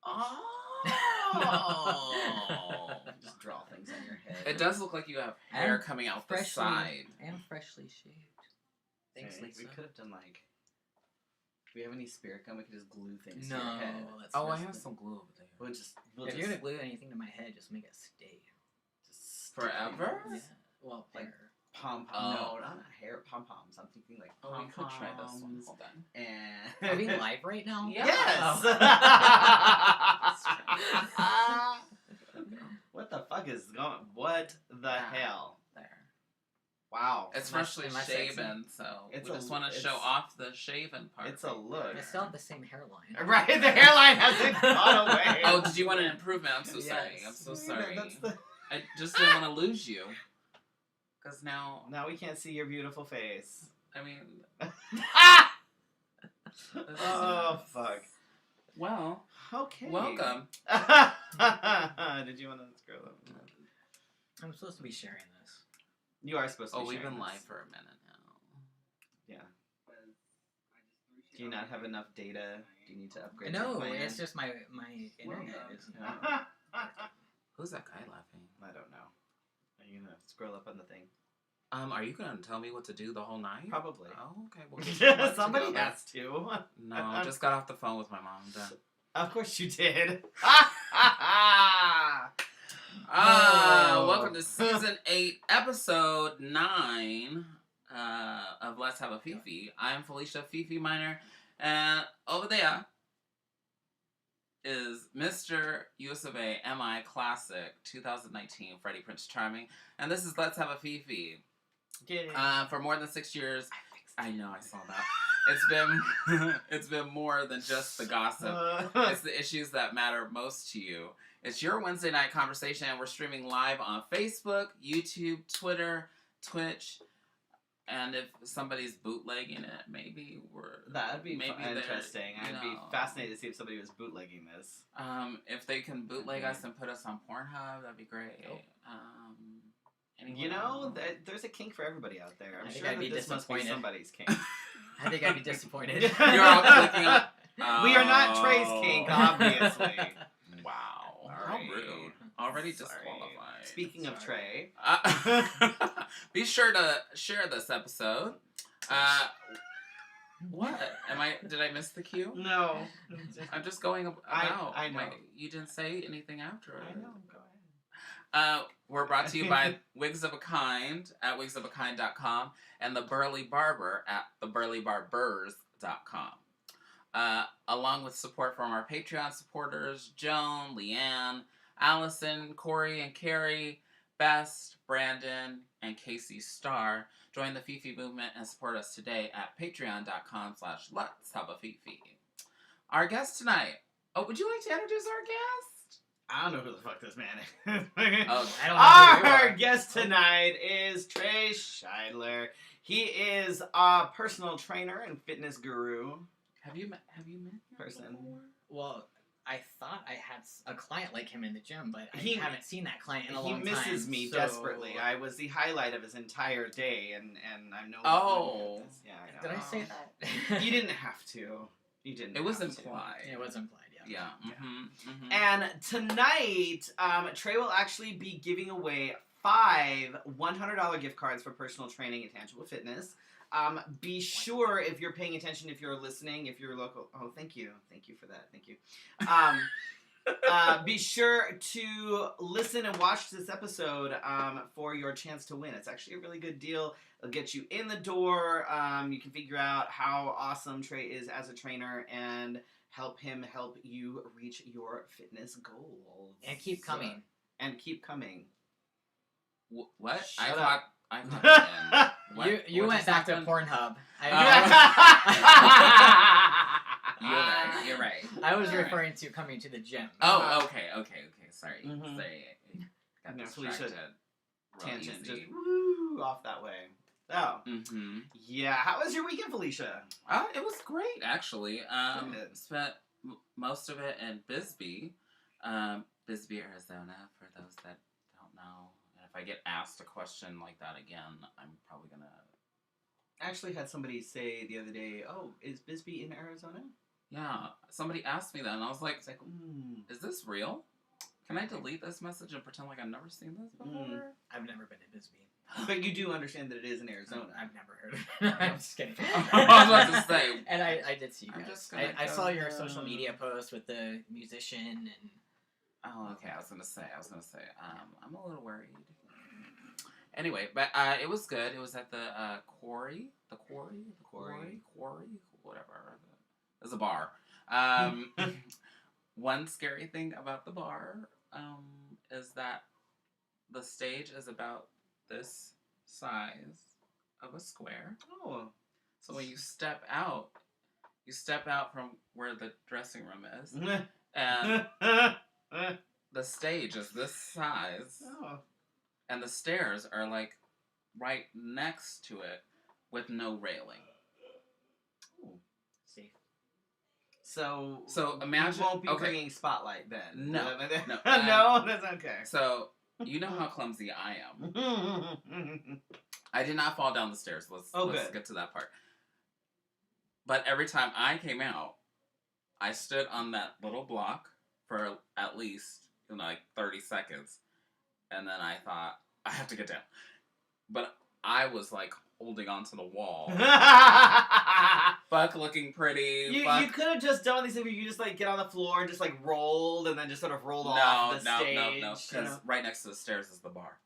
Oh. Just draw things on your head. It does look like you have hair coming out the side. I am freshly shaved. Thanks, Okay, Lisa. we could have done like... Do we have any spirit gum? We could just glue things to No, your head. that's Oh, I have some glue over there. We'll if you're gonna glue anything to my head, just make it stay. just Forever? Yeah. Well, Like, hair. Pom-pom. Oh. No, not hair. Pom-poms. I'm thinking like Oh, we could try this one. pom-poms. Hold on. And... Are we live right now? Yeah. Yes! Oh. What the fuck is going... What the hell? There. Wow. It's Am I freshly sexy? shaven, so It's we a- just want to show it's- off the shaven part. It's a look. I still have the same hairline. Right, the hairline hasn't gone away. Oh, did you want an improvement? I'm so sorry. Yes. I'm so sorry. That's the... I just didn't want to lose you. Because now, Now we can't see your beautiful face. I mean... Oh, fuck. Well, Okay. welcome. Did you want to scroll up? I'm supposed to be sharing this. You are supposed to be Oh, we've sharing been this. live for a minute now. Yeah. Do you not have enough data? Do you need to upgrade your No, plan? it's just my internet is. Who's that guy laughing? I don't know. Are you gonna scroll up on the thing? Are you gonna tell me what to do the whole night? Probably. Oh, okay. Well, we can work Somebody together. has to. No, I just got off the phone with my mom. Done. Of course you did. Oh. Welcome to season 8, episode 9 of Let's Have a Fefe. I'm Felicia Fefe Minor, and over there is Mr. USA MI Classic 2019 Freddie Prince Charming, and this is Let's Have a Fefe. For more than 6 years, I know, I saw that. It's been more than just the gossip. It's the issues that matter most to you. It's your Wednesday night conversation, and we're streaming live on Facebook, YouTube, Twitter, Twitch, and if somebody's bootlegging it, maybe That'd be maybe interesting. I'd be fascinated to see if somebody was bootlegging this. If they can bootleg us and put us on Pornhub, that'd be great. You know, there's a kink for everybody out there. I'm I think sure I'd be that this must be disappointed. somebody's kink. I think I'd be disappointed. You're all clicking on. We are not Trey's kink, obviously. Wow. All How right. rude. Already Sorry. disqualified. Speaking of Trey. Be sure to share this episode. What? Did I miss the cue? No. I'm just going about. I know. You didn't say anything after it. I know, go ahead. We're brought to you by Wigs of a Kind at wigsofakind.com and The Burly Barber at theburlybarbers.com. Along with support from our Patreon supporters, Joan, Leanne, Allison, Corey, and Carrie, Best, Brandon, and Casey Starr. Join the Fefe movement and support us today at patreon.com/letshaveafefe. Our guest tonight. Oh, would you like to introduce our guest? I don't know who the fuck this man is. Oh, I don't know who you Our are. guest tonight is Trey Sheidler. He is a personal trainer and fitness guru. Have you met him Person. before? Well, I thought I had a client like him in the gym, but I He- haven't seen that client in a He long time. misses me so- desperately. I was the highlight of his entire day, and I'm no Oh. longer yeah, I know. Did I say that? You didn't have to. You didn't. It was have to. implied. It was implied, yeah. Yeah. Mm-hmm, mm-hmm. And tonight, Trey will actually be giving away 5 $100 gift cards for personal training and tangible fitness. Be sure, if you're paying attention, if you're listening, if you're local. Oh, thank you for that. Thank you. Be sure to listen and watch this episode for your chance to win. It's actually a really good deal. It'll get you in the door. You can figure out how awesome Trey is as a trainer and help you reach your fitness goals. And keep coming. What? Shut I up. caught the end. What? You What went just back to happened? Pornhub. You're right. I was All right. referring to coming to the gym. Oh, okay. Sorry. Mhm. Sorry. Got No, distracted. Felicia, real Tangent, easy. just woo, off that way. Oh, Mm-hmm. yeah. How was your weekend, Felicia? It was great, actually. Good. Spent most of it in Bisbee, Bisbee, Arizona, for those that don't know. And if I get asked a question like that again, I'm probably gonna... I actually had somebody say the other day, "Oh, is Bisbee in Arizona?" Yeah. Somebody asked me that, and I was like, It's like, is this real? Can I delete this message and pretend like I've never seen this before? I've never been to Bisbee. But you do understand that it is in Arizona. I've never heard of it. I'm just kidding. I was about to say. And I did see you I'm guys. just gonna I go saw your down. social media post with the musician and... Oh, okay. I was gonna say. I'm a little worried. Anyway, but it was good. It was at the Quarry, whatever. It's a bar. One scary thing about the bar is that the stage is about this size of a square. Oh. So when you step out from where the dressing room is, and the stage is this size, and the stairs are like right next to it with no railing. Ooh. Safe. So imagine. You won't be bringing Spotlight then. No. No, that's okay. So you know how clumsy I am. I did not fall down the stairs. Let's get to that part. But every time I came out, I stood on that little block for at least, like 30 seconds. And then I thought, I have to get down. But I was like holding onto the wall. Fuck looking pretty. You could have just done these things where you just like get on the floor and just like rolled and then just sort of rolled off the stage. No. Because right next to the stairs is the bar.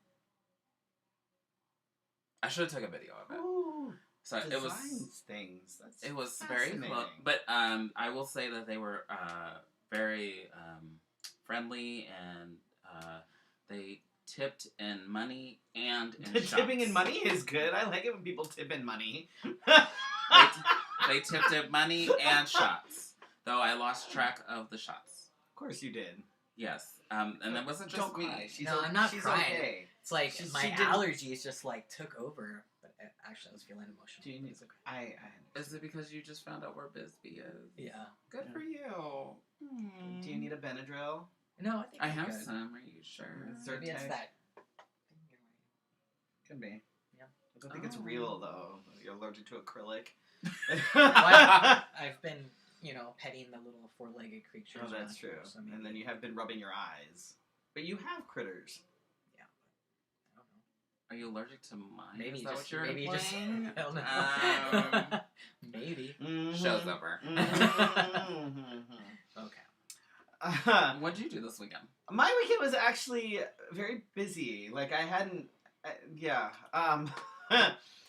I should have took a video of it. Ooh, so it was things. It was very close, but I will say that they were very friendly and they tipped in money and in shots. Tipping in money is good. I like it when people tip in money. They tipped in money and shots, though I lost track of the shots. Of course you did. Yes, and it wasn't just Don't me. cry. I'm not she's crying. Okay. It's like my allergies just like took over. But actually, I was feeling emotional. Do you need, Is it because you just found out where Bisbee is? Yeah. Good for you. Do you need a Benadryl? No, I think I have some. Are you sure? Maybe it's that. Could be. Yeah. I don't think it's real though. You're allergic to acrylic. I've been, petting the little four-legged creatures. Oh, that's true. So and then you have been rubbing your eyes. But you have critters. Yeah. I don't know. Are you allergic to mine? Maybe Is that what you're maybe implying? I don't know. Maybe. Mm-hmm. Show's over. Okay. What'd you do this weekend? My weekend was actually very busy. Like I hadn't,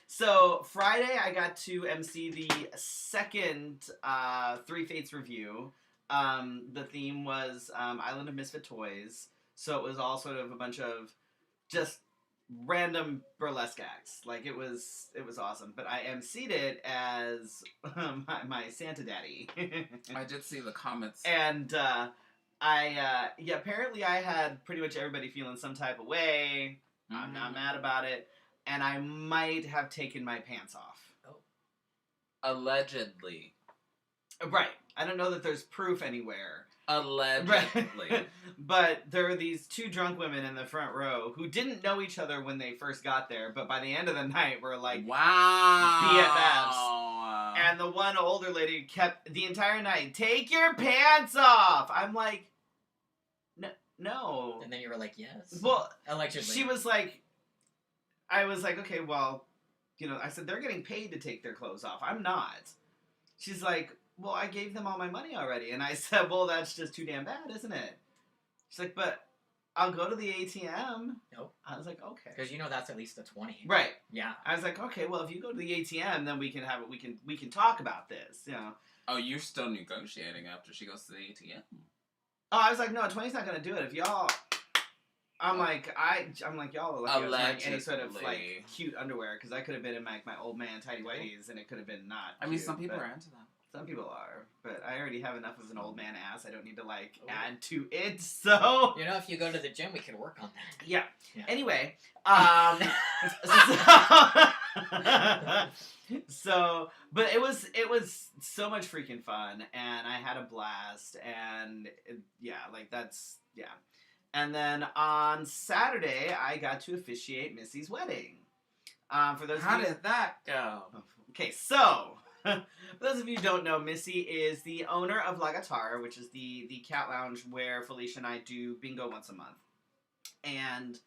so Friday I got to MC the second Three Fates review. The theme was Island of Misfit Toys. So it was all sort of a bunch of just random burlesque acts. Like it was awesome. But I MC'd it as my Santa Daddy. I did see the comments. And apparently I had pretty much everybody feeling some type of way. Mm-hmm. I'm not mad about it. And I might have taken my pants off. Oh. Allegedly. Right. I don't know that there's proof anywhere. Allegedly. Right. But there were these two drunk women in the front row who didn't know each other when they first got there, but by the end of the night were like wow. BFFs. And the one older lady kept the entire night, take your pants off! I'm like, no. And then you were like, yes. Well, allegedly. She was like, I was like, okay, well, I said, they're getting paid to take their clothes off. I'm not. She's like, well, I gave them all my money already. And I said, well, that's just too damn bad, isn't it? She's like, but I'll go to the ATM. Nope. I was like, okay. Because that's at least a 20. Right. Yeah. I was like, okay, well, if you go to the ATM, then we can have it. We can talk about this, Oh, you're still negotiating after she goes to the ATM. Oh, I was like, no, 20's not gonna do it. If y'all, I'm like y'all are lucky I was wearing any sort of like cute underwear because I could have been in my old man tidy whities and it could have been not. I mean, some people are into that. Some people are, but I already have enough of an old man ass. I don't need to add to it. So if you go to the gym, we can work on that. Yeah. Anyway, but it was so much freaking fun, and I had a blast, and And then on Saturday, I got to officiate Missy's wedding. For those How did that go? Okay, so For those of you who don't know, Missy is the owner of La Guitar, which is the cat lounge where Felicia and I do bingo once a month. And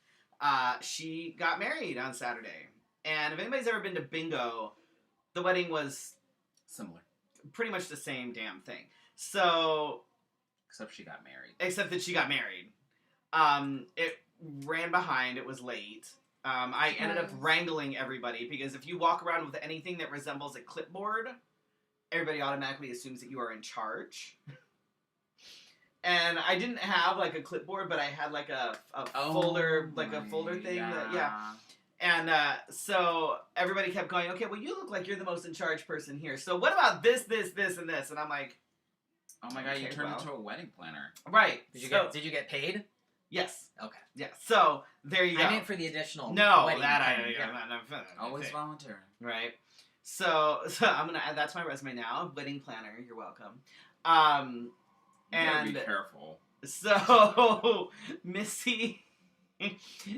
she got married on Saturday. And if anybody's ever been to bingo, the wedding was similar. Pretty much the same damn thing. So... Except she got married. Except that she got married. It ran behind. It was late. I ended up wrangling everybody because if you walk around with anything that resembles a clipboard, everybody automatically assumes that you are in charge. And I didn't have like a clipboard, but I had like a folder, like a folder thing. Yeah. And so everybody kept going, okay, well, you look like you're the most in charge person here. So what about this, this, this, and this? And I'm like, oh my god, you turned into a wedding planner. Right. Did you get paid? Yes. Okay. Yeah. So there you go. I meant for the additional. No, wedding that planning. Always volunteering. Right. So I'm gonna add that to my resume now. Wedding planner. You're welcome. And be careful. So Missy,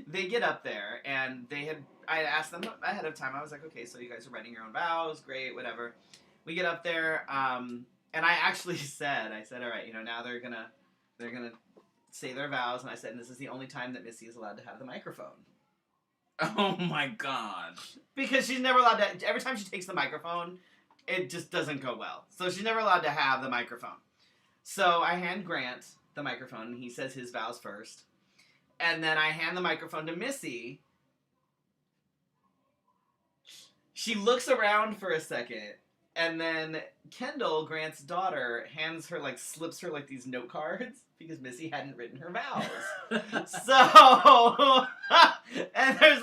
they get up there and I asked them ahead of time. I was like, okay, so you guys are writing your own vows. Great, whatever. We get up there, and I actually said, all right, now they're gonna say their vows, and I said, and this is the only time that Missy is allowed to have the microphone. Oh my god. Because she's never allowed to, every time she takes the microphone, it just doesn't go well. So she's never allowed to have the microphone. So I hand Grant the microphone, and he says his vows first. And then I hand the microphone to Missy. She looks around for a second, and then Kendall, Grant's daughter, slips her these note cards because Missy hadn't written her vows. So, and there's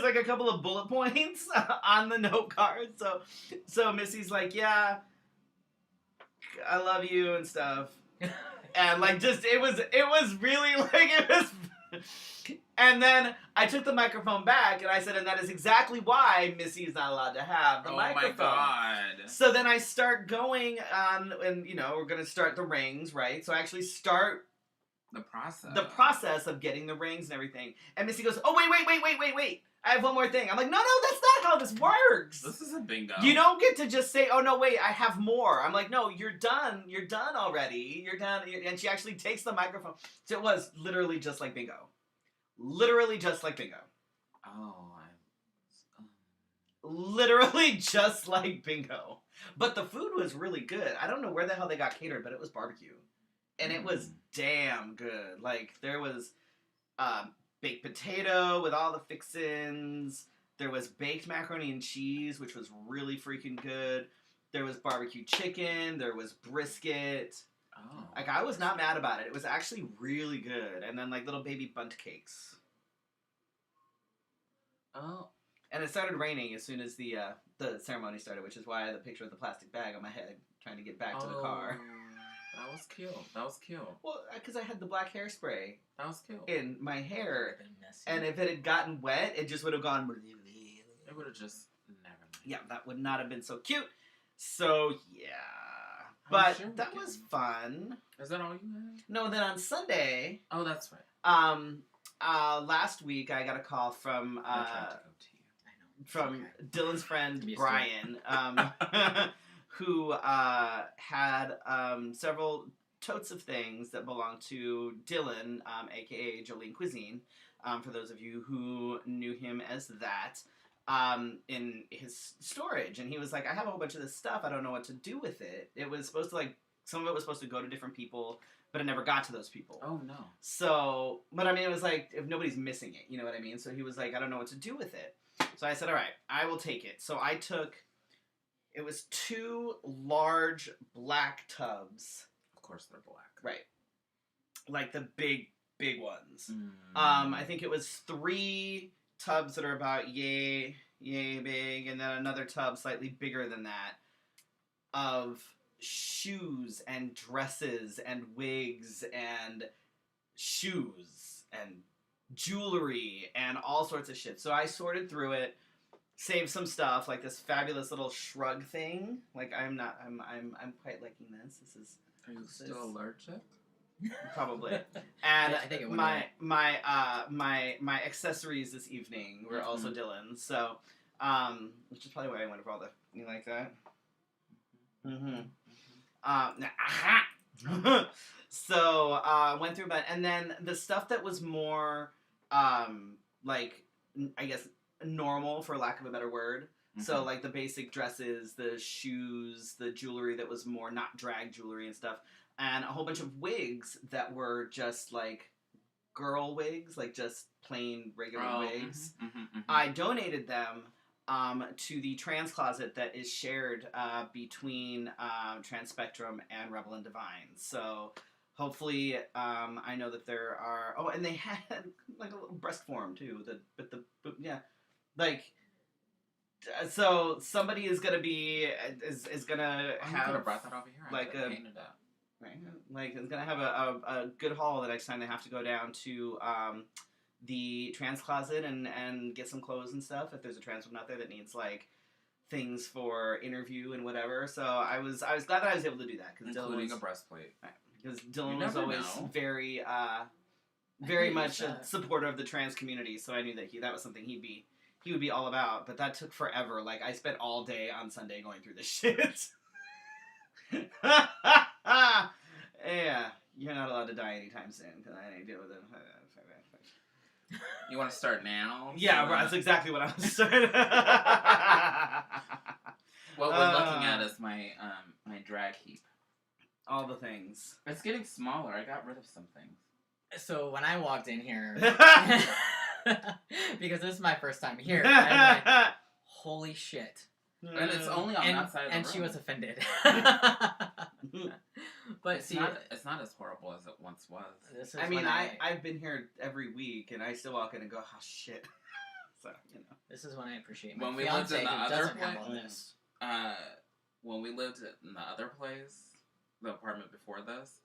a couple of bullet points on the note card. So Missy's like, yeah, I love you and stuff. And it was really it was. And then I took the microphone back and I said, and that is exactly why Missy is not allowed to have the microphone. Oh my god. So then I start going on, and we're going to start the rings, right? So I actually start the process of getting the rings and everything. And Missy goes, oh, wait. I have one more thing. I'm like, no, that's not how this works. This is a bingo. You don't get to just say, oh, no, wait, I have more. I'm like, no, you're done. You're done already. You're done. And she actually takes the microphone. So it was literally just like bingo. Literally just like bingo. Oh, literally just like bingo. But the food was really good. I don't know where the hell they got catered, but it was barbecue. And it was damn good. There was baked potato with all the fixins. There was baked macaroni and cheese, which was really freaking good. There was barbecue chicken. There was brisket. Oh. I was not mad about it. It was actually really good. And then little baby bundt cakes. Oh. And it started raining as soon as the ceremony started, which is why I had the picture of the plastic bag on my head trying to get back to the car. That was cute. Well, because I had the black hairspray. That was cute. In my hair. And if it had gotten wet, it just would have gone... It would have just never... Yeah, that would not have been so cute. So, yeah. But that was fun. Is that all you had? No, then on Sunday... Oh, that's right. Last week I got a call from... from Dylan's friend, Brian, who had several totes of things that belonged to Dylan, a.k.a. Jolene Cuisine, for those of you who knew him as that, in his storage. And he was like, I have a whole bunch of this stuff. I don't know what to do with it. It was supposed to, some of it was supposed to go to different people, but it never got to those people. Oh, no. So, but I mean, it was if nobody's missing it, you know what I mean? So he was like, I don't know what to do with it. So I said, all right, I will take it. So I took, it was 2 large black tubs. Of course they're black. Right. The big ones. I think it was 3 tubs that are about yay big, and then another tub slightly bigger than that of shoes and dresses and wigs and shoes and jewelry and all sorts of shit. So I sorted through it, saved some stuff, this fabulous little shrug thing. I'm quite liking this. Are you still allergic? Probably. And I think it would my accessories this evening were also Dylan's. So, which is probably why I went for all the... You like that? So went through about, and then the stuff that was more like I guess normal, for lack of a better word. So like the basic dresses, the shoes, the jewelry that was more not drag jewelry and stuff, and a whole bunch of wigs that were just like girl wigs, like just plain regular wigs. I donated them to the trans closet that is shared between Trans Spectrum and Rebel and Divine. So hopefully, I know that there are. Oh, and they had like a little breast form too. So somebody is gonna be is gonna have. I could have brought that over here. Like a. Right, like it's gonna have a good haul the next time they have to go down to the trans closet and get some clothes and stuff. If there's a trans woman out there that needs like things for interview and whatever, so I was glad that I was able to do that because including a breastplate. Because Dylan was always very much a supporter of the trans community, so I knew that that was something he would be all about. But that took forever. Like I spent all day on Sunday going through this shit. Yeah, you're not allowed to die anytime soon because I didn't deal with it. You want to start now? Yeah, right, that's exactly what I was starting. What we're looking at is my my drag heap. All the things. It's getting smaller. I got rid of some things. So when I walked in here, because this is my first time here, I'm like, holy shit. And it's only on that side of the room. And she was offended. But it's not as horrible as it once was. I mean, I've been here every week, and I still walk in and go, oh, shit. So, you know. This is when I appreciate my when we lived in the other place. When we lived in the other place, the apartment before this,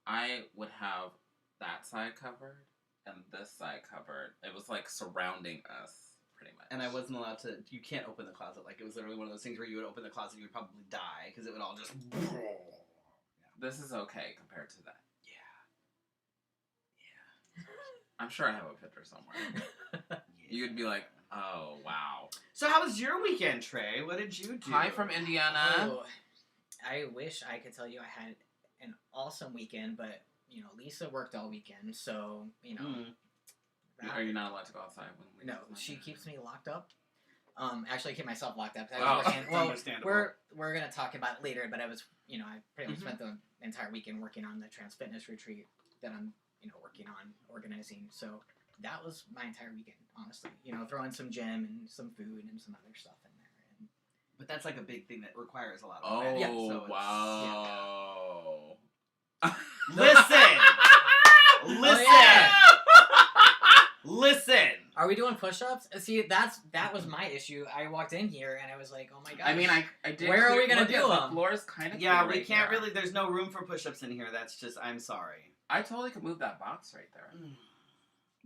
I would have that side covered and this side covered. It was like surrounding us. Pretty much. And I wasn't allowed to. You can't open the closet. Like it was literally one of those things where you would open the closet, and you would probably die because it would all just. Yeah. This is okay compared to that. Yeah. I'm sure I have a picture somewhere. Yeah. You'd be like, oh wow. So how was your weekend, Trey? What did you do? Hi from Indiana. Oh, I wish I could tell you I had an awesome weekend, but you know Lisa worked all weekend, so you know. Are you not allowed to go outside? No, she keeps me locked up. Actually, I keep myself locked up. Understandable. We're gonna talk about it later, but I pretty much spent the entire weekend working on the trans fitness retreat that I'm, working on organizing. So that was my entire weekend, honestly. Throwing some gym and some food and some other stuff in there. But that's like a big thing that requires a lot of. Oh, yeah, so wow! Yeah. Listen. Oh, yeah. Listen. Are we doing push-ups? See, that was my issue. I walked in here and I was like, oh my god. I mean, I did. Where are we gonna do them? The floor is kind of. Yeah, we can't really. There's no room for push-ups in here. That's just. I'm sorry. I totally could move that box right there.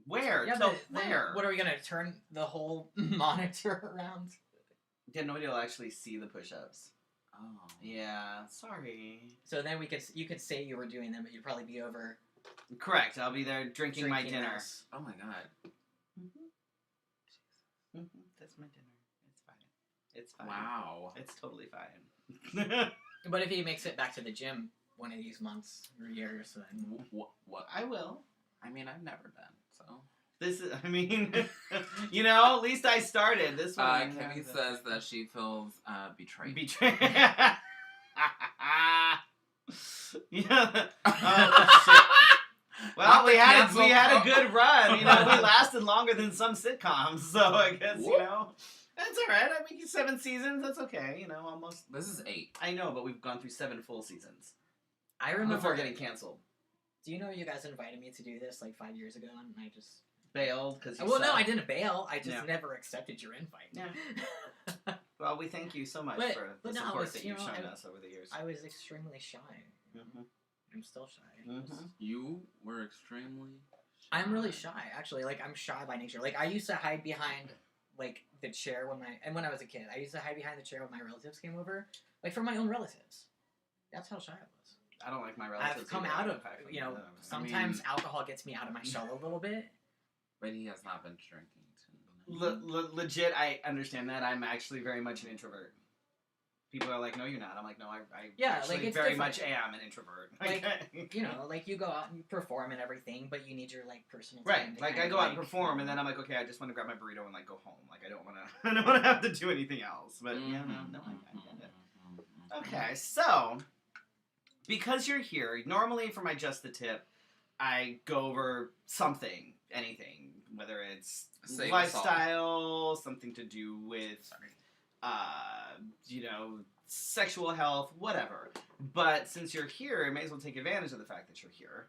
Where? Yeah, where? What are we gonna turn the whole monitor around? Yeah, nobody will actually see the push-ups. Oh. Yeah. Sorry. So then you could say you were doing them, but you'd probably be over. Correct. I'll be there drinking my dinner. Oh my god. That's my dinner. It's fine. It's fine. Wow. It's totally fine. But if he makes it back to the gym one of these months or years, then what? I will. I mean, I've never been, so. This is. I mean, at least I started. This one. Kimmy says that she feels betrayed. Betrayed. Yeah. Oh shit. Well, we had a good run. We lasted longer than some sitcoms, so I guess that's all right. I mean, 7 seasons. That's okay. Almost. This is 8. I know, but we've gone through 7 full seasons. I remember before getting canceled. Do you know you guys invited me to do this like 5 years ago, and I just bailed because you. Well, no, I didn't bail. I just never accepted your invite. Yeah. Well, we thank you so much for the support that you've shown us over the years. I was extremely shy. Mm-hmm. I'm still shy. Mm-hmm. You were extremely shy. I'm really shy, actually. Like, I'm shy by nature. Like, I used to hide behind, like, the chair when I was a kid. I used to hide behind the chair when my relatives came over. Like, from my own relatives. That's how shy I was. I don't like my relatives. I've come out of, sometimes alcohol gets me out of my shell a little bit. But he has not been drinking. Legit, I understand that. I'm actually very much an introvert. people are like, no, you're not. I'm like, no, I yeah, actually like, it's very different. much am an introvert. Like, you know, like, you go out and you perform and everything, but you need your, like, personal time. Right, like, I go out and perform, and then I'm like, okay, I just want to grab my burrito and, like, go home. Like, I don't want to have to do anything else. But, yeah, no, I get it. Okay, so, because you're here, normally for my Just the Tip, I go over something, anything, whether it's lifestyle, something to do with, you know, sexual health, whatever. But since you're here, I may as well take advantage of the fact that you're here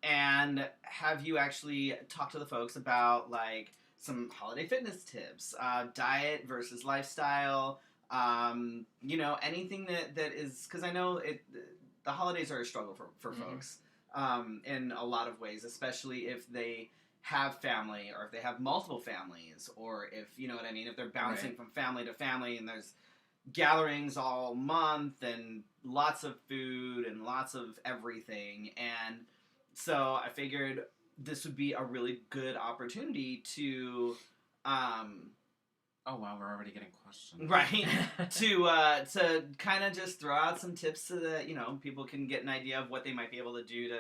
and have you actually talk to the folks about, like, some holiday fitness tips, diet versus lifestyle, you know, anything that is, because I know the holidays are a struggle for folks in a lot of ways, especially if they have family or if they have multiple families or if, you know what I mean, if they're bouncing from family to family and there's gatherings all month and lots of food and lots of everything. And so I figured this would be a really good opportunity to oh wow, we're already getting questions. Right. to kind of just throw out some tips so that, you know, people can get an idea of what they might be able to do to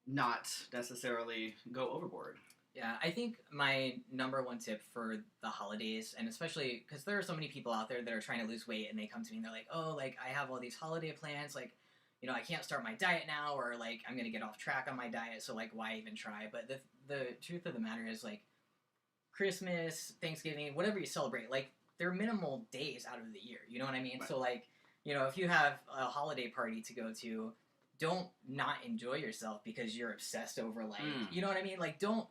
not necessarily go overboard. Yeah, I think my number one tip for the holidays, and especially because there are so many people out there that are trying to lose weight and they come to me and they're like, oh, like, I have all these holiday plans, like, you know, I can't start my diet now, or, like, I'm going to get off track on my diet, so, like, why even try? But the truth of the matter is, like, Christmas, Thanksgiving, whatever you celebrate, like, they're minimal days out of the year, you know what I mean? Right. So, like, you know, if you have a holiday party to go to, don't not enjoy yourself because you're obsessed over, like, you know what I mean? Like, don't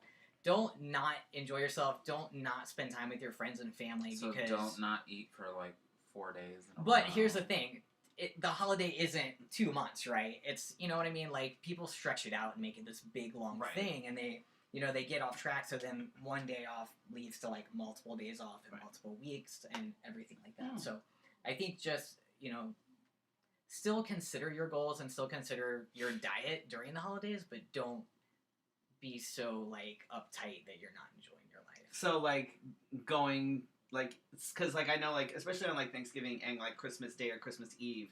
not enjoy yourself. Don't not spend time with your friends and family. So because don't not eat for, like, 4 days. But here's the thing. The holiday isn't 2 months, right? It's, you know what I mean? Like, people stretch it out and make it this big, long thing, and they, you know, they get off track, so then one day off leads to, like, multiple days off and multiple weeks and everything like that. So I think just, you know, still consider your goals and still consider your diet during the holidays, but don't be so, like, uptight that you're not enjoying your life. So, like, going, like, because, like, I know, like, especially on, like, Thanksgiving and, like, Christmas Day or Christmas Eve,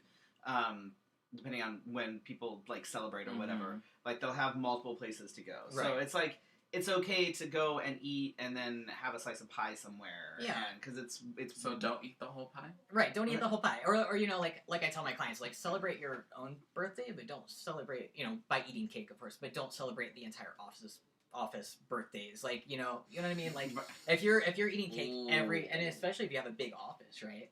depending on when people, like, celebrate or whatever, like, they'll have multiple places to go. Right. So it's, like, it's okay to go and eat and then have a slice of pie somewhere. Yeah. Because it's So don't eat the whole pie? Right, don't eat the whole pie. Or, you know, like I tell my clients, like, celebrate your own birthday, but don't celebrate, you know, by eating cake, of course, but don't celebrate the entire office birthdays. Like, you know what I mean? Like, if you're eating cake and especially if you have a big office, right?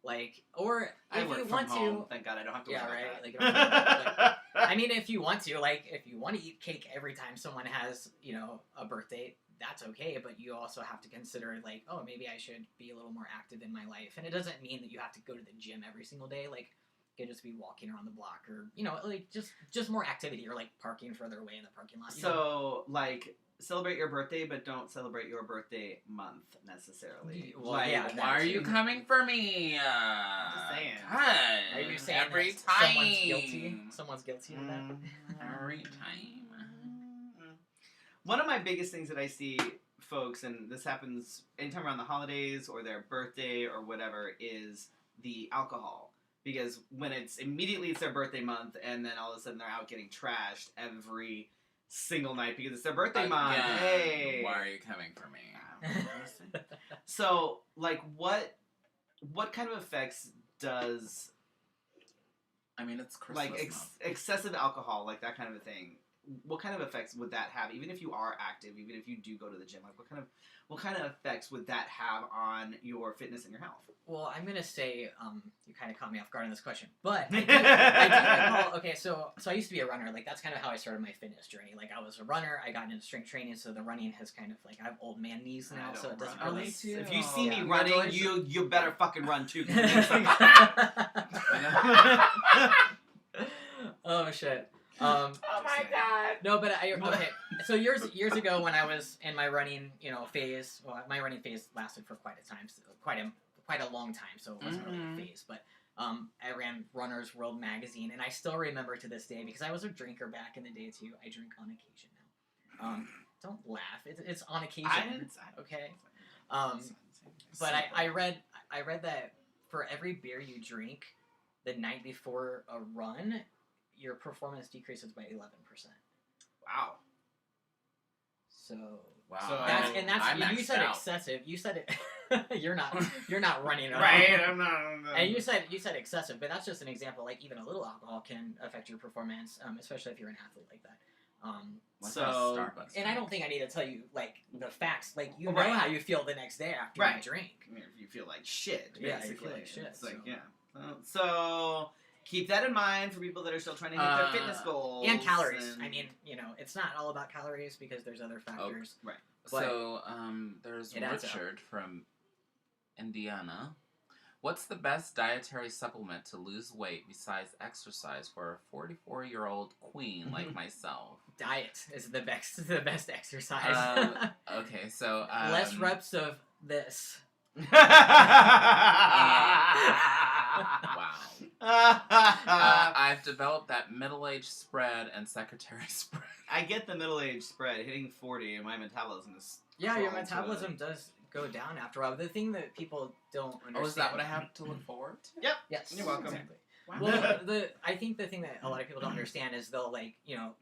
Like, or if you want to, thank God I don't have to. Yeah, worry right. about that. Like, I mean, if you want to, like, if you want to eat cake every time someone has, you know, a birthday, that's okay. But you also have to consider, like, oh, maybe I should be a little more active in my life. And it doesn't mean that you have to go to the gym every single day. Like, you could just be walking around the block, or, you know, like, just more activity, or, like, parking further away in the parking lot. So, like, celebrate your birthday, but don't celebrate your birthday month necessarily. Well, like, yeah, why are you coming for me? Just saying. Are you saying every that time someone's guilty? Someone's guilty of that? Every time. One of my biggest things that I see folks, and this happens anytime around the holidays or their birthday or whatever, is the alcohol. Because when it's their birthday month, and then all of a sudden they're out getting trashed every single night because it's their birthday month. Hey, why are you coming for me? So, like, what kind of effects does, I mean, it's Christmas, like, excessive alcohol, like that kind of a thing, what kind of effects would that have? Even if you are active, even if you do go to the gym, like, what kind of effects would that have on your fitness and your health? Well, I'm gonna say, you kind of caught me off guard on this question, but I do recall. Okay, so I used to be a runner. Like, that's kind of how I started my fitness journey. Like, I was a runner. I got into strength training, so the running has kind of, like, I have old man knees now, so it doesn't really. If you see me running, you better fucking run too. Oh shit. Oh my God. No, but okay. So years ago, when I was in my running, you know, phase, well, my running phase lasted for quite a long time. So it wasn't really a phase, but I ran Runner's World magazine, and I still remember to this day because I was a drinker back in the day too. I drink on occasion now. Don't laugh. It's on occasion. Okay. But I read that for every beer you drink the night before a run, your performance decreases by 11%. Wow. So Wow. So you said excessive. You said it. you're not running around. Right. I'm not. And you said excessive, but that's just an example. Like even a little alcohol can affect your performance, especially if you're an athlete like that. So Starbucks. And I don't think I need to tell you like the facts. Like you know Right. how you feel the next day after Right. you drink. I mean, you feel like shit. Basically. Yeah, you feel like shit. It's like so keep that in mind for people that are still trying to hit their fitness goals and calories. I mean, it's not all about calories because there's other factors. Right. So there's Richard from Indiana. What's the best dietary supplement to lose weight besides exercise for a 44-year-old queen like myself? Diet is the best exercise. Okay, so less reps of this. Wow. I've developed that middle-age spread and secretary spread. I get the middle-age spread. Hitting 40, my metabolism is. Yeah, your metabolism does go down after a while. The thing that people don't understand. Oh, is that what I have to look forward to? Yep. Yes. You're welcome. Exactly. Wow. Well, I think the thing that a lot of people don't understand is they'll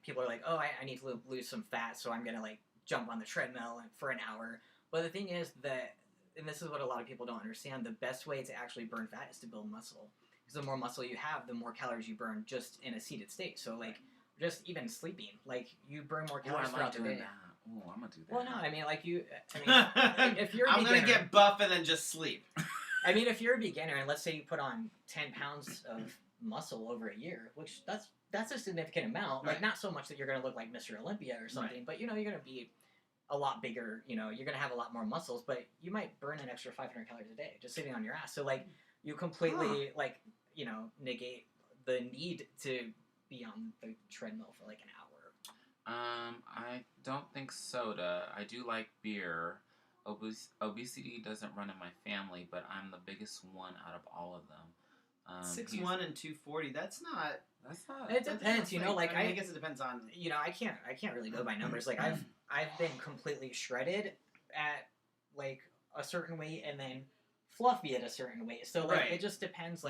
people are like, oh, I need to lose some fat, so I'm gonna jump on the treadmill for an hour. But the thing is that, and this is what a lot of people don't understand, the best way to actually burn fat is to build muscle. Because the more muscle you have, the more calories you burn just in a seated state. So just even sleeping, you burn more calories throughout the day. Oh, I'm gonna do that. Well, no, I mean, if you're a I'm beginner, gonna get buff and then just sleep. I mean, if you're a beginner and let's say you put on 10 pounds of muscle over a year, which that's a significant amount. Right. Not so much that you're gonna look like Mr. Olympia or something, Right. but you're gonna be a lot bigger. You're gonna have a lot more muscles, but you might burn an extra 500 calories a day just sitting on your ass. So you completely negate the need to be on the treadmill for an hour. I don't think soda. I do like beer. Obesity doesn't run in my family, but I'm the biggest one out of all of them. 6'1" and 240. That's not. It depends. I guess it depends on. I can't really go by numbers. I've been completely shredded at a certain weight and then fluffy at a certain weight. So it just depends.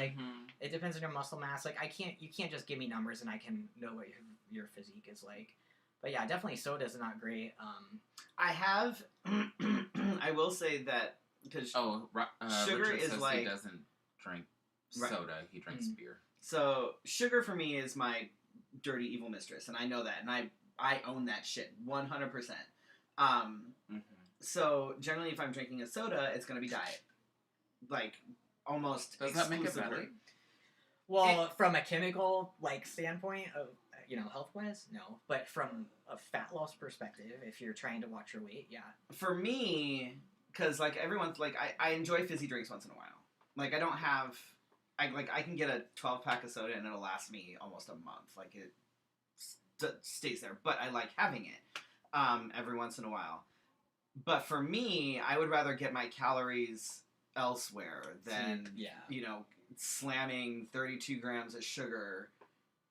It depends on your muscle mass. You can't just give me numbers and I can know what your physique is like. But yeah, definitely soda's not great. I have. I will say that because sugar Richard is says he doesn't drink soda. He drinks beer. So sugar for me is my dirty evil mistress, and I know that, and I own that shit 100%. So generally, if I'm drinking a soda, it's gonna be diet, almost. Does that make it better? Well, from a chemical standpoint of health-wise, no. But from a fat loss perspective, if you're trying to watch your weight, yeah. For me, because everyone's I enjoy fizzy drinks once in a while. I don't have. I can get a 12-pack of soda and it'll last me almost a month. It stays there, but I like having it every once in a while. But for me, I would rather get my calories elsewhere than slamming 32 grams of sugar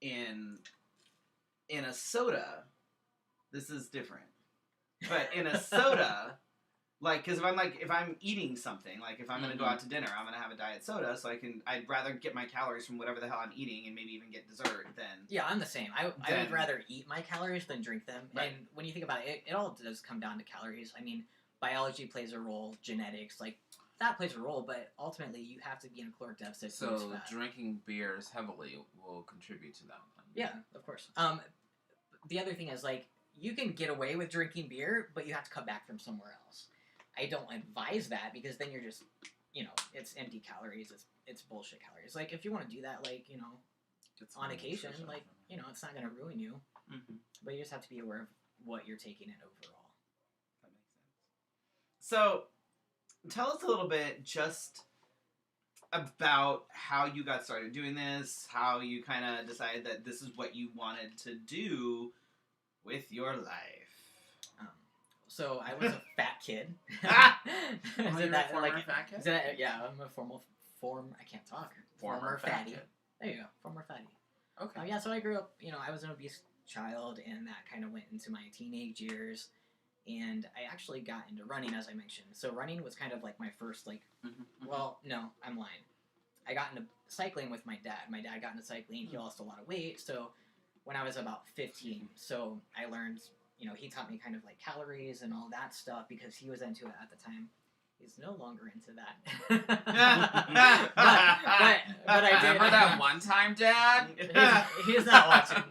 in a soda. This is different, but in a soda. Because if I'm eating something, if I'm going to go out to dinner, I'm going to have a diet soda, so I'd rather get my calories from whatever the hell I'm eating and maybe even get dessert than... Yeah, I'm the same. I would rather eat my calories than drink them. Right. And when you think about it, it all does come down to calories. I mean, biology plays a role, genetics, that plays a role, but ultimately you have to be in a caloric deficit. So drinking beers heavily will contribute to that. Yeah, of course. The other thing is, you can get away with drinking beer, but you have to cut back from somewhere else. I don't advise that because then you're just, it's empty calories. It's bullshit calories. If you want to do that, on occasion, it's not going to ruin you. Mm-hmm. But you just have to be aware of what you're taking in overall. That makes sense. So, tell us a little bit just about how you got started doing this, how you kind of decided that this is what you wanted to do with your life. So I was a fat kid. You're a former fat kid? Yeah, I'm a I can't talk. Former fatty. There you go, former fatty. Okay. Yeah, so I grew up, I was an obese child, and that kind of went into my teenage years, and I actually got into running, as I mentioned. So running was kind of my first, well, no, I'm lying. I got into cycling with my dad. My dad got into cycling. He lost a lot of weight. So when I was about 15, so I learned, he taught me kind of like calories and all that stuff because he was into it at the time. He's no longer into that. but I did. Remember that one time, Dad? He's not watching.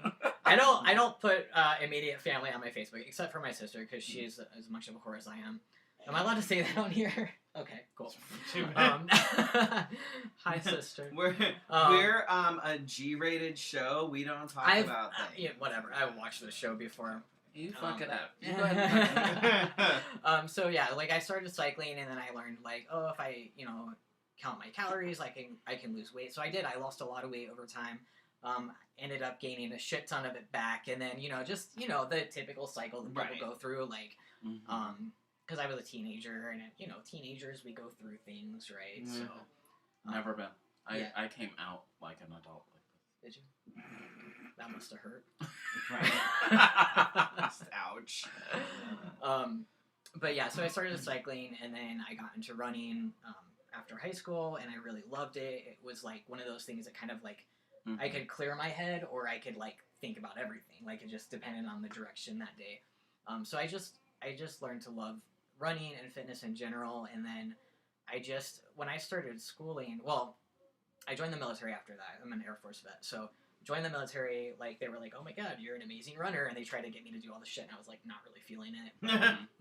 I don't put immediate family on my Facebook except for my sister because she's as much of a whore as I am. Am I allowed to say that on here? Okay, cool. Hi, sister. We're a G-rated show. We don't talk about that. Yeah, whatever. I watched this show before. You fuck it up. You go ahead and fuck it up. So yeah, like I started cycling, and then I learned like, if I count my calories, I can lose weight. So I did. I lost a lot of weight over time. Ended up gaining a shit ton of it back, and then just the typical cycle that people go through, like because I was a teenager, and teenagers, we go through things, right? Mm-hmm. So never been. I came out like an adult like this. Did you? That must have hurt. Right. Ouch. But yeah, so I started cycling, and then I got into running after high school, and I really loved it. It was like one of those things that kind of like I could clear my head, or I could like think about everything. Like it just depended on the direction that day. So I just learned to love running and fitness in general, and then when I started schooling, well, I joined the military after that. I'm an Air Force vet, so joined the military, like, they were like, oh my god, you're an amazing runner, and they tried to get me to do all this shit, and I was like, not really feeling it.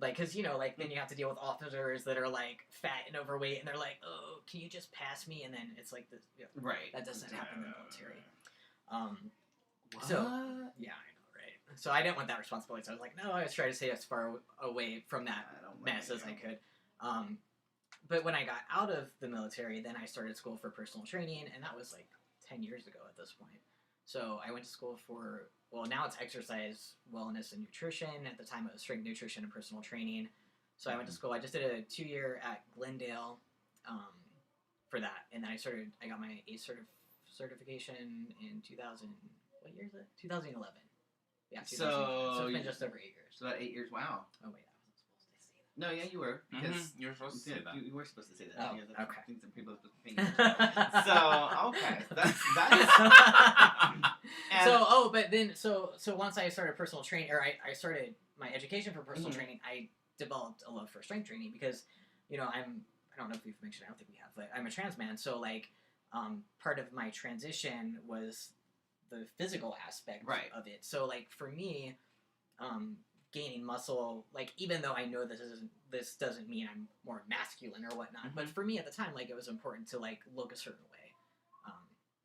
Like, because, like, then you have to deal with officers that are, like, fat and overweight, and they're like, oh, can you just pass me? And then it's like, this, right. That doesn't happen in the military. What? So, yeah, I know, right? So I didn't want that responsibility, so I was like, no, I was trying to stay as far away from that mess as I could. But when I got out of the military, then I started school for personal training, and that was, like, 10 years ago at this point. So I went to school for, now it's exercise, wellness, and nutrition. At the time, it was strength nutrition and personal training. So I went to school. I just did a 2-year at Glendale for that. And then I got my ACE certification in 2000, what year is it? 2011. Yeah, 2011. So it's been just over 8 years. So about 8 years, wow. Oh, wait, I wasn't supposed to say that. No, yeah, you were. Because you were supposed to say that. You were supposed to say that. Oh, yeah, okay. Things that people are supposed to think. So, okay. That is... but then, so once I started personal training, or I started my education for personal training, I developed a love for strength training because, I don't know if we've mentioned, I don't think we have, but I'm a trans man, so, like, part of my transition was the physical aspect of it. So, like, for me, gaining muscle, like, even though I know this doesn't mean I'm more masculine or whatnot, but for me at the time, like, it was important to, like, look a certain way.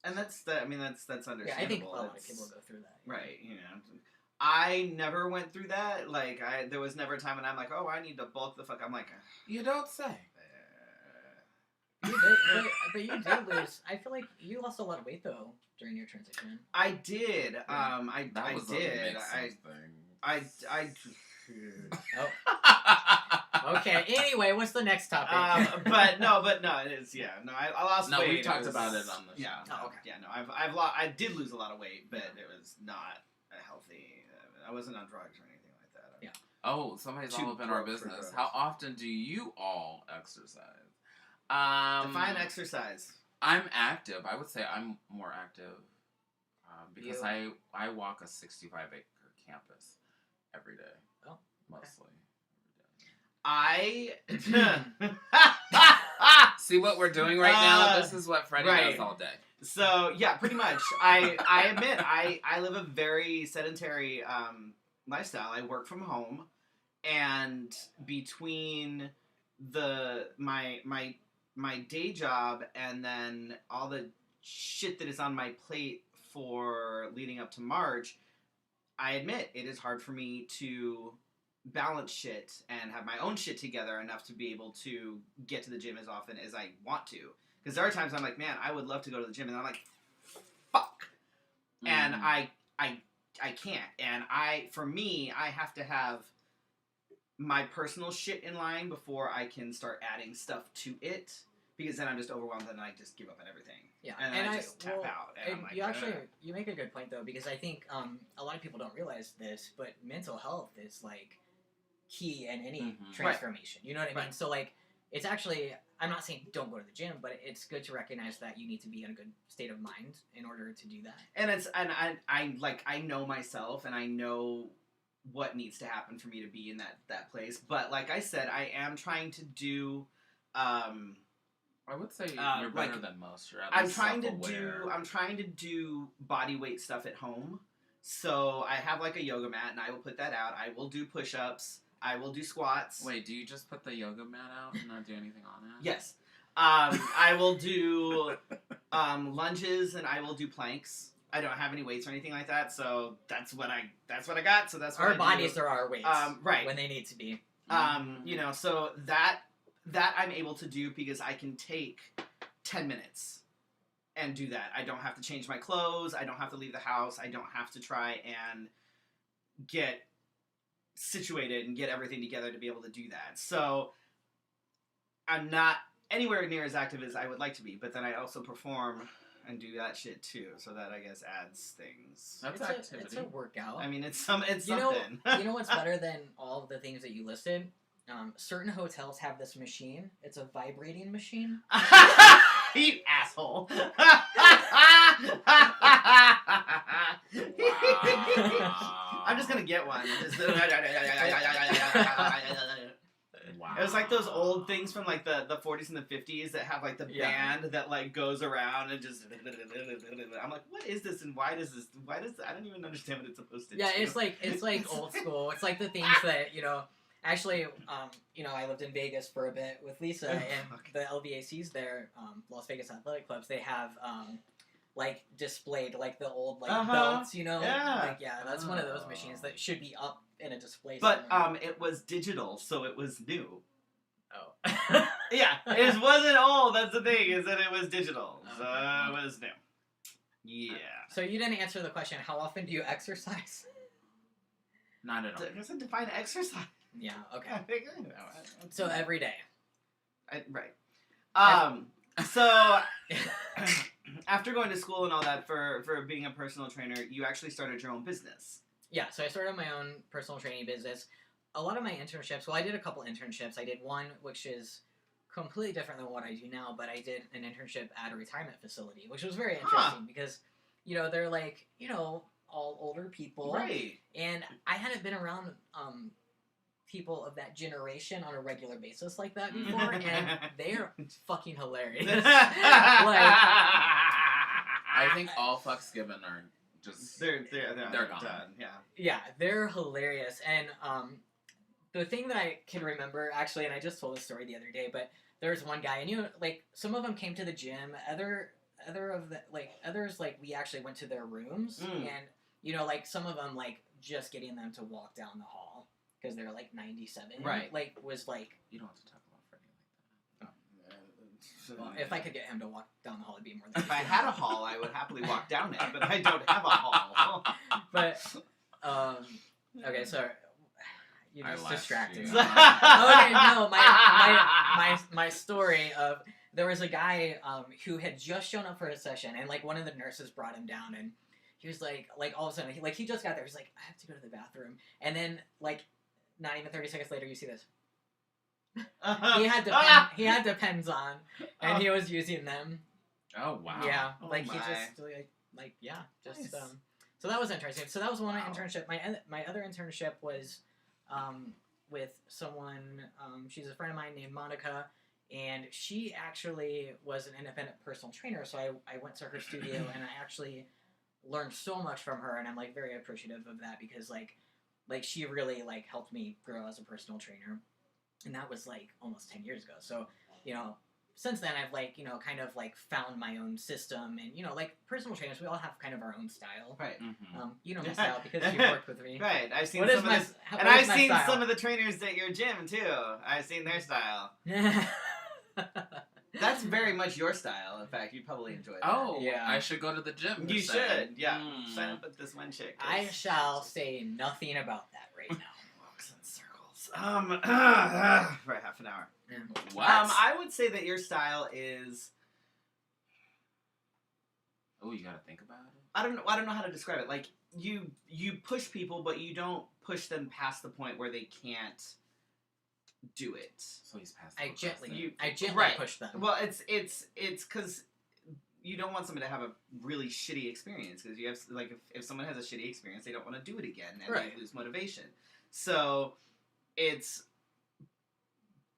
And that's understandable. Yeah, I think a lot of people go through that. Right, I never went through that. Like, there was never a time when I'm like, oh, I need to bulk the fuck. I'm like, you don't say. You did, but you did lose. I feel like you lost a lot of weight though during your transition. I did. Yeah. I did. Oh. Okay. Anyway, what's the next topic? but no, it is. Yeah, no, I lost weight. No, we talked about it on the show. Yeah. Oh, okay. Yeah, no, I did lose a lot of weight, but it was not a healthy. I wasn't on drugs or anything like that. Yeah. Oh, somebody's all up in our business. How often do you all exercise? Define exercise. I'm active. I would say I'm more active because I walk a 65-acre campus every day. Oh, mostly. See what we're doing right now? This is what Freddie does all day. So yeah, pretty much. I admit I live a very sedentary lifestyle. I work from home, and between my day job and then all the shit that is on my plate for leading up to March, I admit it is hard for me to balance shit and have my own shit together enough to be able to get to the gym as often as I want to. Because there are times I'm like, man, I would love to go to the gym, and I'm like, fuck. And I can't. And for me, I have to have my personal shit in line before I can start adding stuff to it, because then I'm just overwhelmed and I just give up on everything. Yeah, and I just tap out. And I'm like, you make a good point though, because I think a lot of people don't realize this, but mental health is like key in any transformation. You know what I mean? So like, it's actually, I'm not saying don't go to the gym, but it's good to recognize that you need to be in a good state of mind in order to do that. And I know myself, and I know what needs to happen for me to be in that place. But like I said, I am trying to do. I would say you're better than most. You're at least self-aware. I'm trying to do body weight stuff at home. So I have like a yoga mat, and I will put that out. I will do push-ups. I will do squats. Wait, do you just put the yoga mat out and not do anything on it? Yes. I will do lunges, and I will do planks. I don't have any weights or anything like that, so that's what I got. So that's what our bodies are our weights, right, when they need to be. You know, so that I'm able to do because I can take 10 minutes and do that. I don't have to change my clothes. I don't have to leave the house. I don't have to try and get situated and get everything together to be able to do that. So I'm not anywhere near as active as I would like to be, but then I also perform and do that shit too, so that I guess adds things. That's activity. It's a workout. I mean, it's something. You know what's better than all of the things that you listed? Certain hotels have this machine. It's a vibrating machine. You asshole. I'm just gonna get one. Wow. It was like those old things from like the 40s and the 50s that have like the band that like goes around and just. I'm like, what is this and why does I don't even understand what it's supposed to do. Yeah, it's like old school. It's like the things that Actually, I lived in Vegas for a bit with Lisa, and the LVACs there, Las Vegas Athletic Clubs, they have like displayed like the old belts, Yeah. That's one of those machines that should be up in a display. But somewhere. it was digital, so it was new. Oh. Yeah, it wasn't old. That's the thing, is that it was digital, so it was new. Yeah. So you didn't answer the question. How often do you exercise? Not at all. I guess I define exercise. Yeah. Okay. I So every day. Right. So after going to school and all that for being a personal trainer, you actually started your own business. Yeah, so I started my own personal training business. A lot of my internships, I did a couple internships. I did one which is completely different than what I do now, but I did an internship at a retirement facility, which was very interesting because, they're like, all older people. Right. And I hadn't been around people of that generation on a regular basis like that before, and they're fucking hilarious. I think all fucks given are just they're gone. Done. Yeah. Yeah, they're hilarious. And the thing that I can remember actually, and I just told this story the other day, but there's one guy, and some of them came to the gym. Others we actually went to their rooms, and some of them just getting them to walk down the hall because they're 97. Right. Was you don't have to talk about Freddie like that. Well, if I could get him to walk down the hall, it'd be more than. If I had a hall, I would happily walk down it, but I don't have a hall. But okay, so you just distracted me. You. Okay, no, my story of there was a guy who had just shown up for a session, and one of the nurses brought him down, and he was like all of a sudden he just got there. He's like, I have to go to the bathroom, and then not even 30 seconds later, you see this. He had the pens on, and he was using them. Oh wow! Yeah, Oh, he just Nice. So that was interesting. So that was one Wow. internship. My other internship was with someone. She's a friend of mine named Monica, and she actually was an independent personal trainer. So I went to her studio, and I actually learned so much from her, and I'm very appreciative of that because she really helped me grow as a personal trainer. And that was almost 10 years ago. So, since then I've kind of found my own system, and personal trainers, we all have kind of our own style. Right. Mm-hmm. You know my style because you've worked with me. Right. I've seen I've seen some of the trainers at your gym too. I've seen their style. That's very much your style. In fact, you'd probably enjoy that. Oh, yeah. I should go to the gym. You should. Yeah. Sign up with this one chick. I shall say nothing about that right now. Walks in circles. For half an hour. Yeah. What? I would say that your style is. Oh, you gotta think about it. I don't know how to describe it. You push people, but you don't push them past the point where they can't do it. So he's passive. I gently right. push them. Well, it's because you don't want someone to have a really shitty experience, because you have, like, if someone has a shitty experience, they don't want to do it again, and right. they lose motivation. So it's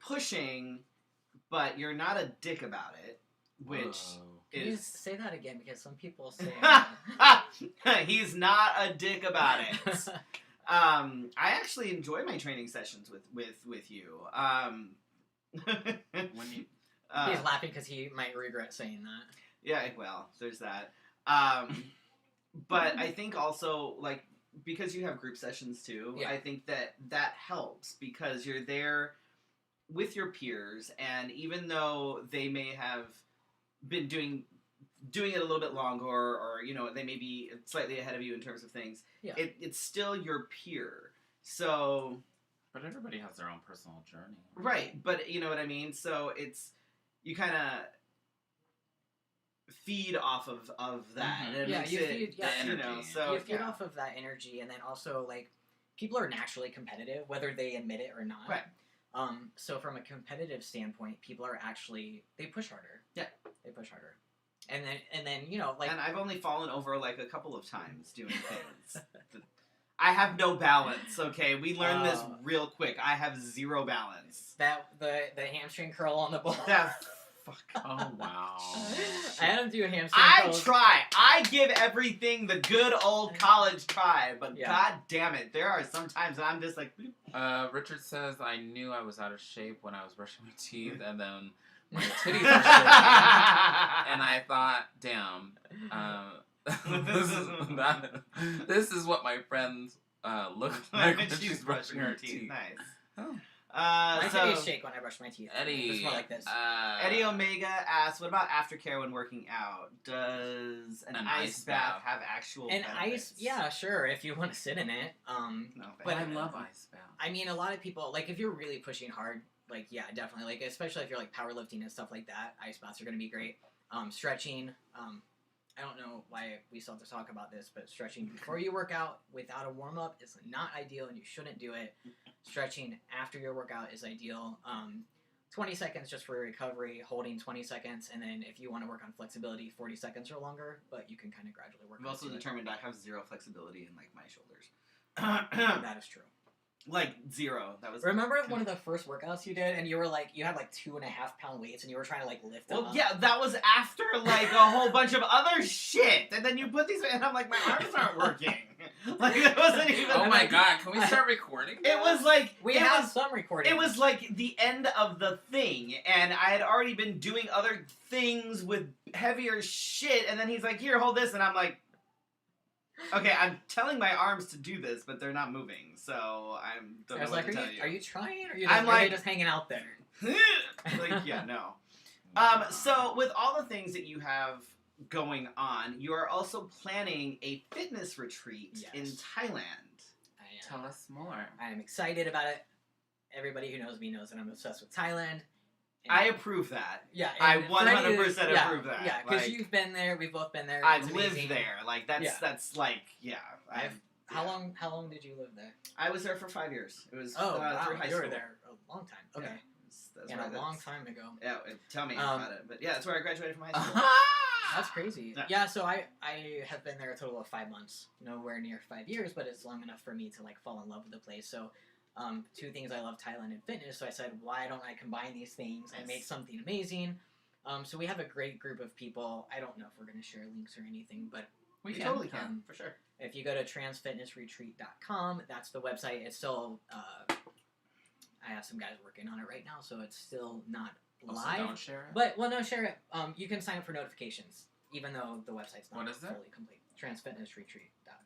pushing, but you're not a dick about it, which Can you say that again, because some people say he's not a dick about it. I actually enjoy my training sessions with you. When you he's laughing because he might regret saying that. Yeah, well, there's that. But I think also, like, because you have group sessions too, yeah. I think that helps, because you're there with your peers, and even though they may have been doing it a little bit longer, or they may be slightly ahead of you in terms of things, yeah. it's still your peer. So, but everybody has their own personal journey, right? But you know what I mean. So you kind of feed off of that. Mm-hmm. And yeah, you feed the energy. So you feed off of that energy, and then also, like, people are naturally competitive, whether they admit it or not. Right. So from a competitive standpoint, people are actually, they push harder. Yeah. They push harder. And then like... And I've only fallen over, like, a couple of times doing things. I have no balance, okay? We learned this real quick. I have zero balance. The hamstring curl on the ball. Fuck. Oh, wow. I had him do a hamstring curl. I try. I give everything the good old college try, but yeah. God damn it, there are some times that I'm just like... Richard says, I knew I was out of shape when I was brushing my teeth, and then my titties were shaking, and I thought, damn, this is what my friends look like when she's brushing her teeth. Nice. Oh. My titties shake when I brush my teeth. Eddie, it's more like this. Eddie Omega asks, what about aftercare when working out? Does an ice bath have actual benefits? Yeah, sure, if you want to sit in it. No, but I love ice baths. I mean, a lot of people, like, if you're really pushing hard, like, yeah, definitely. Like, especially if you're, like, powerlifting and stuff like that, ice baths are going to be great. Stretching, I don't know why we still have to talk about this, but stretching before you work out without a warm-up is not ideal, and you shouldn't do it. Stretching after your workout is ideal. 20 seconds just for recovery, holding 20 seconds, and then if you want to work on flexibility, 40 seconds or longer, but you can kind of gradually work on it. I've also determined I have zero flexibility in, like, my shoulders. That is true. Like, zero. That was. Remember one of the first workouts you did, and you were like, you had like 2.5 pound weights, and you were trying to like lift them up? Well, yeah, that was after like a whole bunch of other shit, and then you put these, and I'm like, my arms aren't working. Like, it wasn't even. Oh my god! Can we start recording? It was like we have some recording. It was like the end of the thing, and I had already been doing other things with heavier shit, and then he's like, "Here, hold this," and I'm like. Okay, I'm telling my arms to do this, but they're not moving, so I don't know what to tell you. Are you trying, or are you just hanging out there? Like, yeah, no. So with all the things that you have going on, you are also planning a fitness retreat in Thailand. Tell us more. I am excited about it. Everybody who knows me knows that I'm obsessed with Thailand. I approve that. Yeah, I 100% approve that. Yeah, because you've been there. We've both been there. I've lived there. Like that's like How long did you live there? I was there for 5 years. It was wow, through high you school. were there a long time. Okay, that's a long time ago. Yeah, tell me about it. But yeah, that's where I graduated from high school. That's crazy. Yeah, so I have been there a total of 5 months. Nowhere near 5 years, but it's long enough for me to like fall in love with the place. So. Two things I love, Thailand and fitness, so I said, why don't I combine these things and make something amazing? So we have a great group of people. I don't know if we're going to share links or anything, but we totally can, for sure. If you go to transfitnessretreat.com, that's the website. It's still, I have some guys working on it right now, so it's still not live. So don't share it? But, well, no, share it. You can sign up for notifications, even though the website's not fully complete. Transfitnessretreat.com.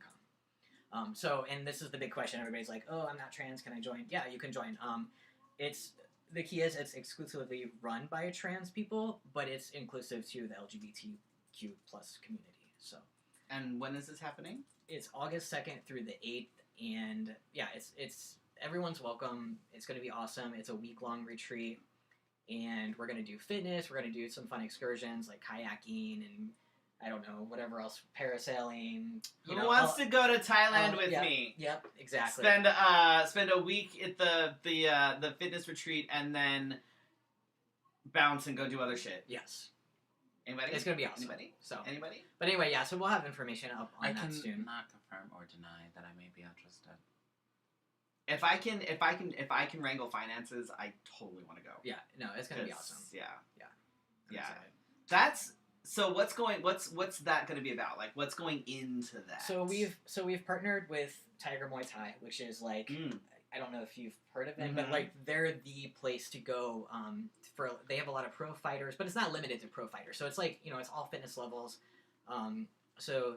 And this is the big question. Everybody's like, oh, I'm not trans. Can I join? Yeah, you can join. The key is it's exclusively run by trans people, but it's inclusive to the LGBTQ plus community. So. And when is this happening? It's August 2nd through the 8th, and yeah, it's everyone's welcome. It's going to be awesome. It's a week-long retreat, and we're going to do fitness. We're going to do some fun excursions like kayaking and I don't know, whatever else, parasailing. Who wants to go to Thailand with me? Yep, exactly. Spend a week at the fitness retreat and then bounce and go do other shit. Yes. Anybody? It's gonna be awesome. Anybody? But anyway, yeah. So we'll have information up on that soon. I cannot confirm or deny that I may be interested. If I can wrangle finances, I totally want to go. Yeah. No, it's gonna be awesome. Yeah. I'm excited. That's so. What's that going to be about? Like, what's going into that? So we've partnered with Tiger Muay Thai, which is like I don't know if you've heard of it, but like they're the place to go. They have a lot of pro fighters, but it's not limited to pro fighters. So it's like it's all fitness levels. So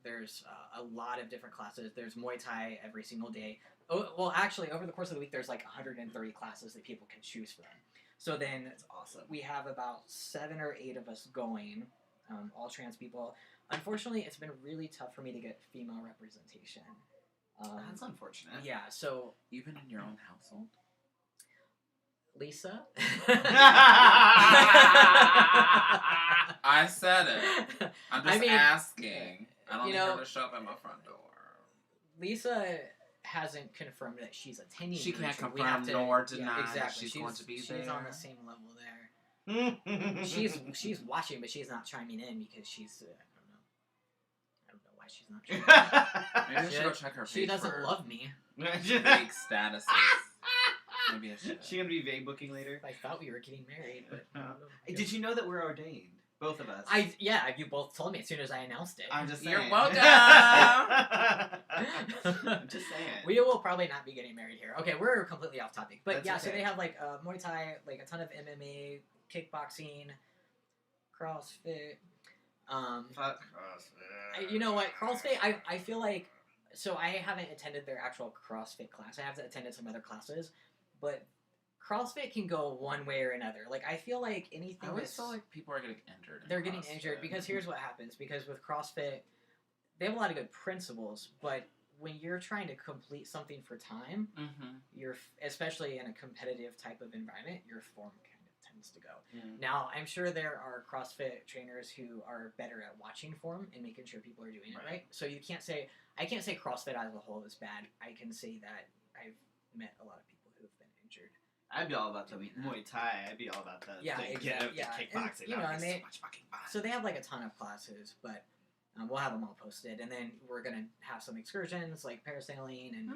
there's a lot of different classes. There's Muay Thai every single day. Oh, well, actually, over the course of the week, there's like 130 classes that people can choose from. So then that's awesome. We have about 7 or 8 of us going, all trans people. Unfortunately, it's been really tough for me to get female representation. That's unfortunate. Yeah, so... Even in your own household? Lisa? I said it. I'm just asking. I don't need her to show up at my front door. Lisa hasn't confirmed that she's attending. She can't confirm nor deny exactly. she's going to be there. She's on the same level there. she's watching, but she's not chiming in because she's... I don't know why she's not chiming in. Maybe I should go check her page. She doesn't love me. Fake statuses. Maybe I should. She gonna be vague booking later? I thought we were getting married, but... Did you know that we're ordained? Both of us. You both told me as soon as I announced it. I'm just saying. You're welcome. I'm just saying. We will probably not be getting married here. Okay, we're completely off topic. But That's so they have like Muay Thai, like a ton of MMA, kickboxing, CrossFit. Fuck CrossFit. You know what? CrossFit, I feel like... So I haven't attended their actual CrossFit class. I have attended some other classes. But... CrossFit can go one way or another. Like, I feel like anything I always feel like people are getting injured. They're getting injured because here's what happens. Because with CrossFit, they have a lot of good principles, but when you're trying to complete something for time, you're, especially in a competitive type of environment, your form kind of tends to go. Now, I'm sure there are CrossFit trainers who are better at watching form and making sure people are doing it right. So you can't say, I can't say CrossFit as a whole is bad. I can say that I've met a lot of people who have been injured. I'd be all about the Muay Thai. I'd be all about the kickboxing. And, so much fucking fun. So they have like a ton of classes, but we'll have them all posted, and then we're gonna have some excursions like parasailing and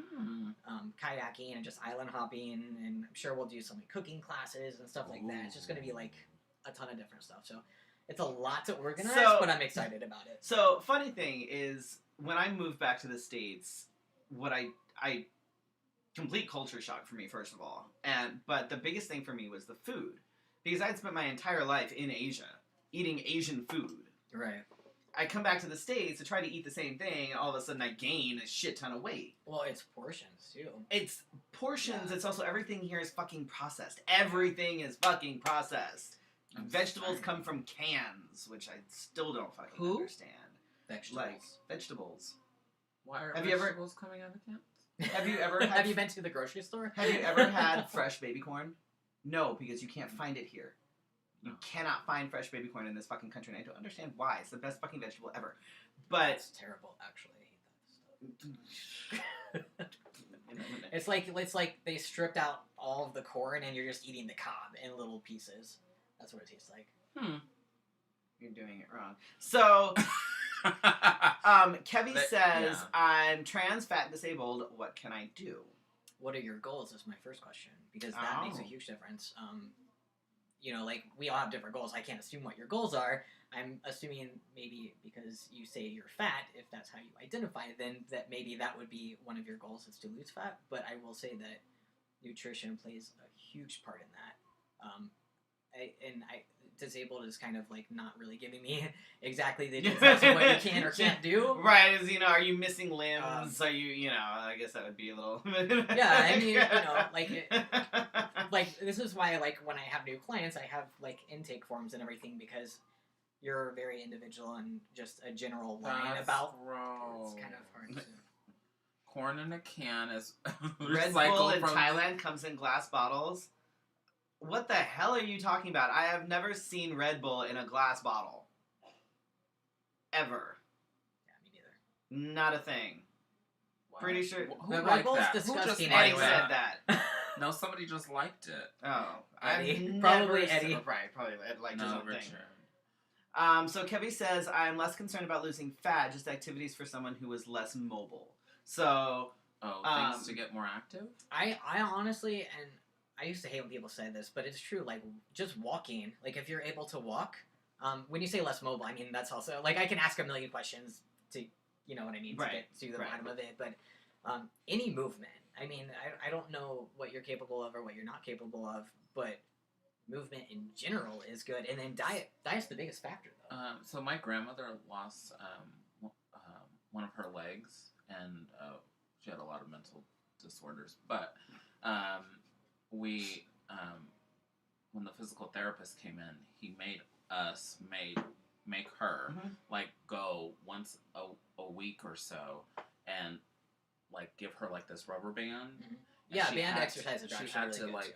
kayaking and just island hopping, and I'm sure we'll do some like, cooking classes and stuff like that. It's just gonna be like a ton of different stuff. So it's a lot to organize, but I'm excited about it. So funny thing is, when I moved back to the States, what I complete culture shock for me, first of all. But the biggest thing for me was the food. Because I'd spent my entire life in Asia, eating Asian food. Right. I come back to the States to try to eat the same thing, and all of a sudden I gain a shit ton of weight. Well, it's portions, too. It's portions, it's also everything here is fucking processed. Everything is fucking processed. Vegetables come from cans, which I still don't fucking understand. Vegetables. Like, vegetables. Why are vegetables coming out of cans? Have you ever have you been to the grocery store? Have you ever had fresh baby corn? No, because you can't find it here. You cannot find fresh baby corn in this fucking country, and I don't understand why. It's the best fucking vegetable ever. But it's terrible, actually. I hate that stuff. It's like they stripped out all of the corn and you're just eating the cob in little pieces. That's what it tastes like. You're doing it wrong. So Kevy says, I'm trans, fat, and disabled. What can I do? What are your goals is my first question, because that makes a huge difference. Like, we all have different goals. I can't assume what your goals are. I'm assuming maybe because you say you're fat, if that's how you identify, then that maybe that would be one of your goals is to lose fat. But I will say that nutrition plays a huge part in that. Disabled is kind of like not really giving me exactly the details of what you can or can't do. Right, is, are you missing limbs? Are you, I guess that would be a little... Yeah, I mean, like, this is why, like, when I have new clients, I have, like, intake forms and everything, because you're very individual and just a general line about... Gross. It's kind of hard to... Corn in a can is Red Bull in Thailand comes in glass bottles. What the hell are you talking about? I have never seen Red Bull in a glass bottle. ever. Yeah, me neither. Not a thing. Wow. Pretty sure. Who But liked Red that? Bull's Who just disgusting liked Eddie anyway. said that. No, somebody just liked it. Oh, Eddie. I've Probably never Eddie. Said, right, probably liked his No, own thing. Richard. So Kevin says, I'm less concerned about losing fat, just activities for someone who is less mobile. So, Things to get more active? I honestly, and I used to hate when people say this, but it's true, like, just walking, like, if you're able to walk, when you say less mobile, I mean, that's also, like, I can ask a million questions to, you know what I mean, to get to the bottom of it, but any movement, I mean, I don't know what you're capable of or what you're not capable of, but movement in general is good, and then diet's the biggest factor, though. So my grandmother lost one of her legs, and she had a lot of mental disorders. But when the physical therapist came in, he made us make her like go once a week or so, and like give her like this rubber band. Yeah, band exercises are she actually had really to good, like. too.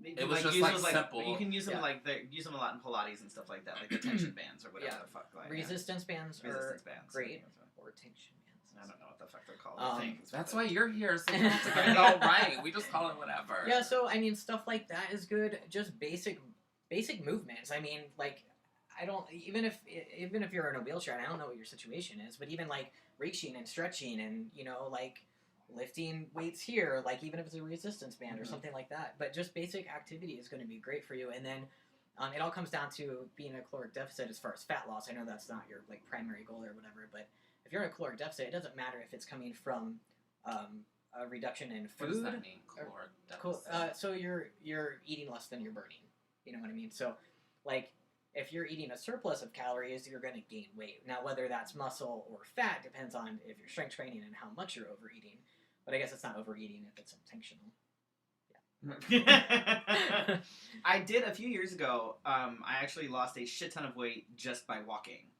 It was like, just use like those, simple. You can use them Yeah. like use them a lot in Pilates and stuff like that, like the tension bands or whatever the fuck. Like, Resistance bands are great, or tension bands. I don't know what the fuck they're called. Things, That's why you're here, so you have to get it all right. We just call it whatever. Yeah, so I mean, stuff like that is good. Just basic movements. I mean, like, I don't even if you're in a wheelchair, and I don't know what your situation is, but even like reaching and stretching and like lifting weights here, like even if it's a resistance band or something like that. But just basic activity is going to be great for you. And then it all comes down to being in a caloric deficit as far as fat loss. I know that's not your like primary goal or whatever, but if you're in a caloric deficit, it doesn't matter if it's coming from a reduction in food. What does that mean, caloric deficit? So you're eating less than you're burning. You know what I mean? So, like, if you're eating a surplus of calories, you're going to gain weight. Now, whether that's muscle or fat depends on if you're strength training and how much you're overeating. But I guess it's not overeating if it's intentional. Yeah. I did a few years ago. I actually lost a shit ton of weight just by walking.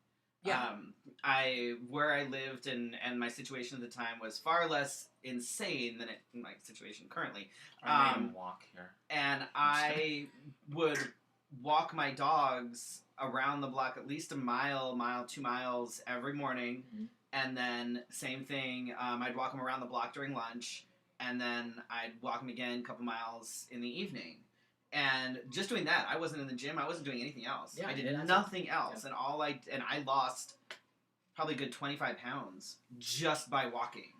Yeah. Where I lived and my situation at the time was far less insane than my situation currently. I made him walk here. And I would walk my dogs around the block at least a mile, 2 miles every morning. Mm-hmm. And then same thing, I'd walk them around the block during lunch, and then I'd walk them again a couple miles in the evening. And just doing that, I wasn't in the gym, I wasn't doing anything else. Yeah, I did nothing else. Yeah. And I lost probably a good 25 pounds just by walking.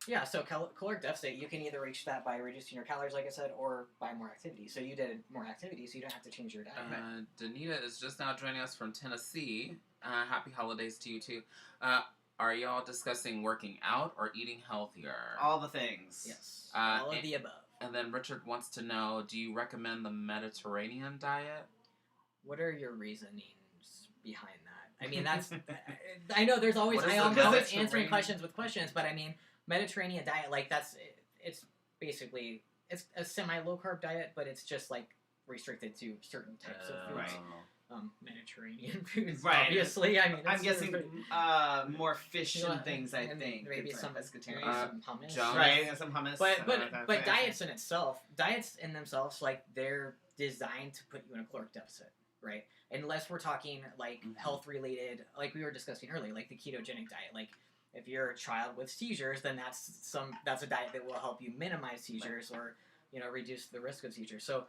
Yeah, so caloric deficit, you can either reach that by reducing your calories, like I said, or by more activity. So you did more activity, so you don't have to change your diet. Danita is just now joining us from Tennessee. Happy holidays to you, too. Are y'all discussing working out or eating healthier? All the things. Yes. All of the above. And then Richard wants to know, do you recommend the Mediterranean diet? What are your reasonings behind that? I mean, that's... I know there's always... I'm always answering questions with questions, but I mean, Mediterranean diet, like, it's basically... It's a semi-low-carb diet, but it's just, like, restricted to certain types of foods. Right. Mediterranean foods, right. Obviously. I mean, I'm guessing more fish and things. I think maybe some pescatarian, some hummus, right? Some hummus. But diets in themselves, like they're designed to put you in a caloric deficit, right? Unless we're talking like health related, like we were discussing earlier, like the ketogenic diet. Like if you're a child with seizures, then that's a diet that will help you minimize seizures or reduce the risk of seizures. So.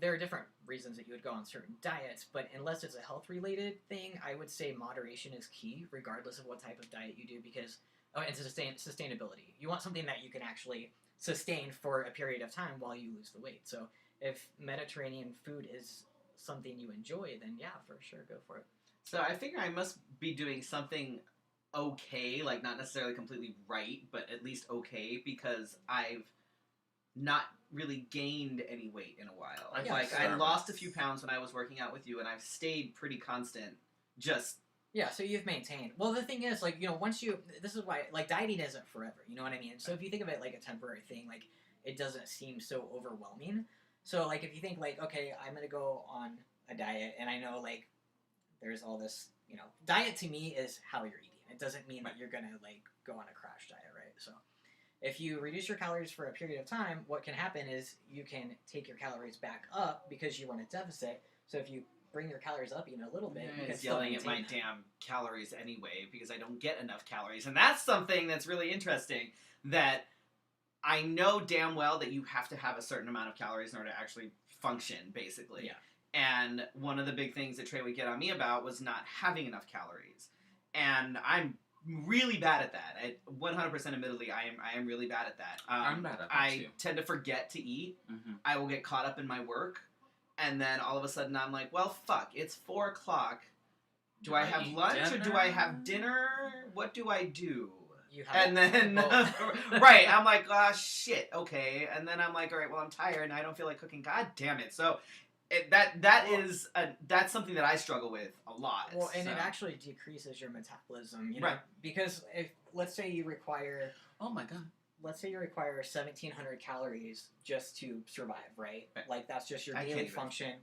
There are different reasons that you would go on certain diets, but unless it's a health-related thing, I would say moderation is key, regardless of what type of diet you do, because and sustainability. You want something that you can actually sustain for a period of time while you lose the weight. So if Mediterranean food is something you enjoy, then yeah, for sure, go for it. So I figure I must be doing something okay, like not necessarily completely right, but at least okay, because I've not really gained any weight in a while. I lost a few pounds when I was working out with you, and I've stayed pretty constant. So you've maintained. Well, the thing is, like, this is why, like, dieting isn't forever. You know what I mean? So if you think of it like a temporary thing, like, it doesn't seem so overwhelming. So, like, if you think, like, okay, I'm gonna go on a diet, and I know, like, there's all this, diet to me is how you're eating. It doesn't mean that you're gonna, like, go on a crash diet, right? So if you reduce your calories for a period of time, what can happen is you can take your calories back up because you run a deficit. So if you bring your calories up even a little bit. You can It's still yelling at my maintain damn calories anyway because I don't get enough calories. And that's something that's really interesting, that I know damn well that you have to have a certain amount of calories in order to actually function, basically. Yeah. And one of the big things that Trey would get on me about was not having enough calories. And I'm really bad at that. 100% admittedly, I am really bad at that. I'm bad at that I too. tend to forget to eat. Mm-hmm. I will get caught up in my work. And then all of a sudden I'm like, well, fuck, it's 4 o'clock. Do I have lunch or do I have dinner? What do I do? You have And then, right, I'm like, oh, shit, okay. And then I'm like, all right, well, I'm tired and I don't feel like cooking. God damn it. So that's something that I struggle with a lot. Well, and so. it actually decreases your metabolism, you know? Right. Because if, let's say you require... Oh my god. Let's say you require 1,700 calories just to survive, right? Like, that's just your daily function.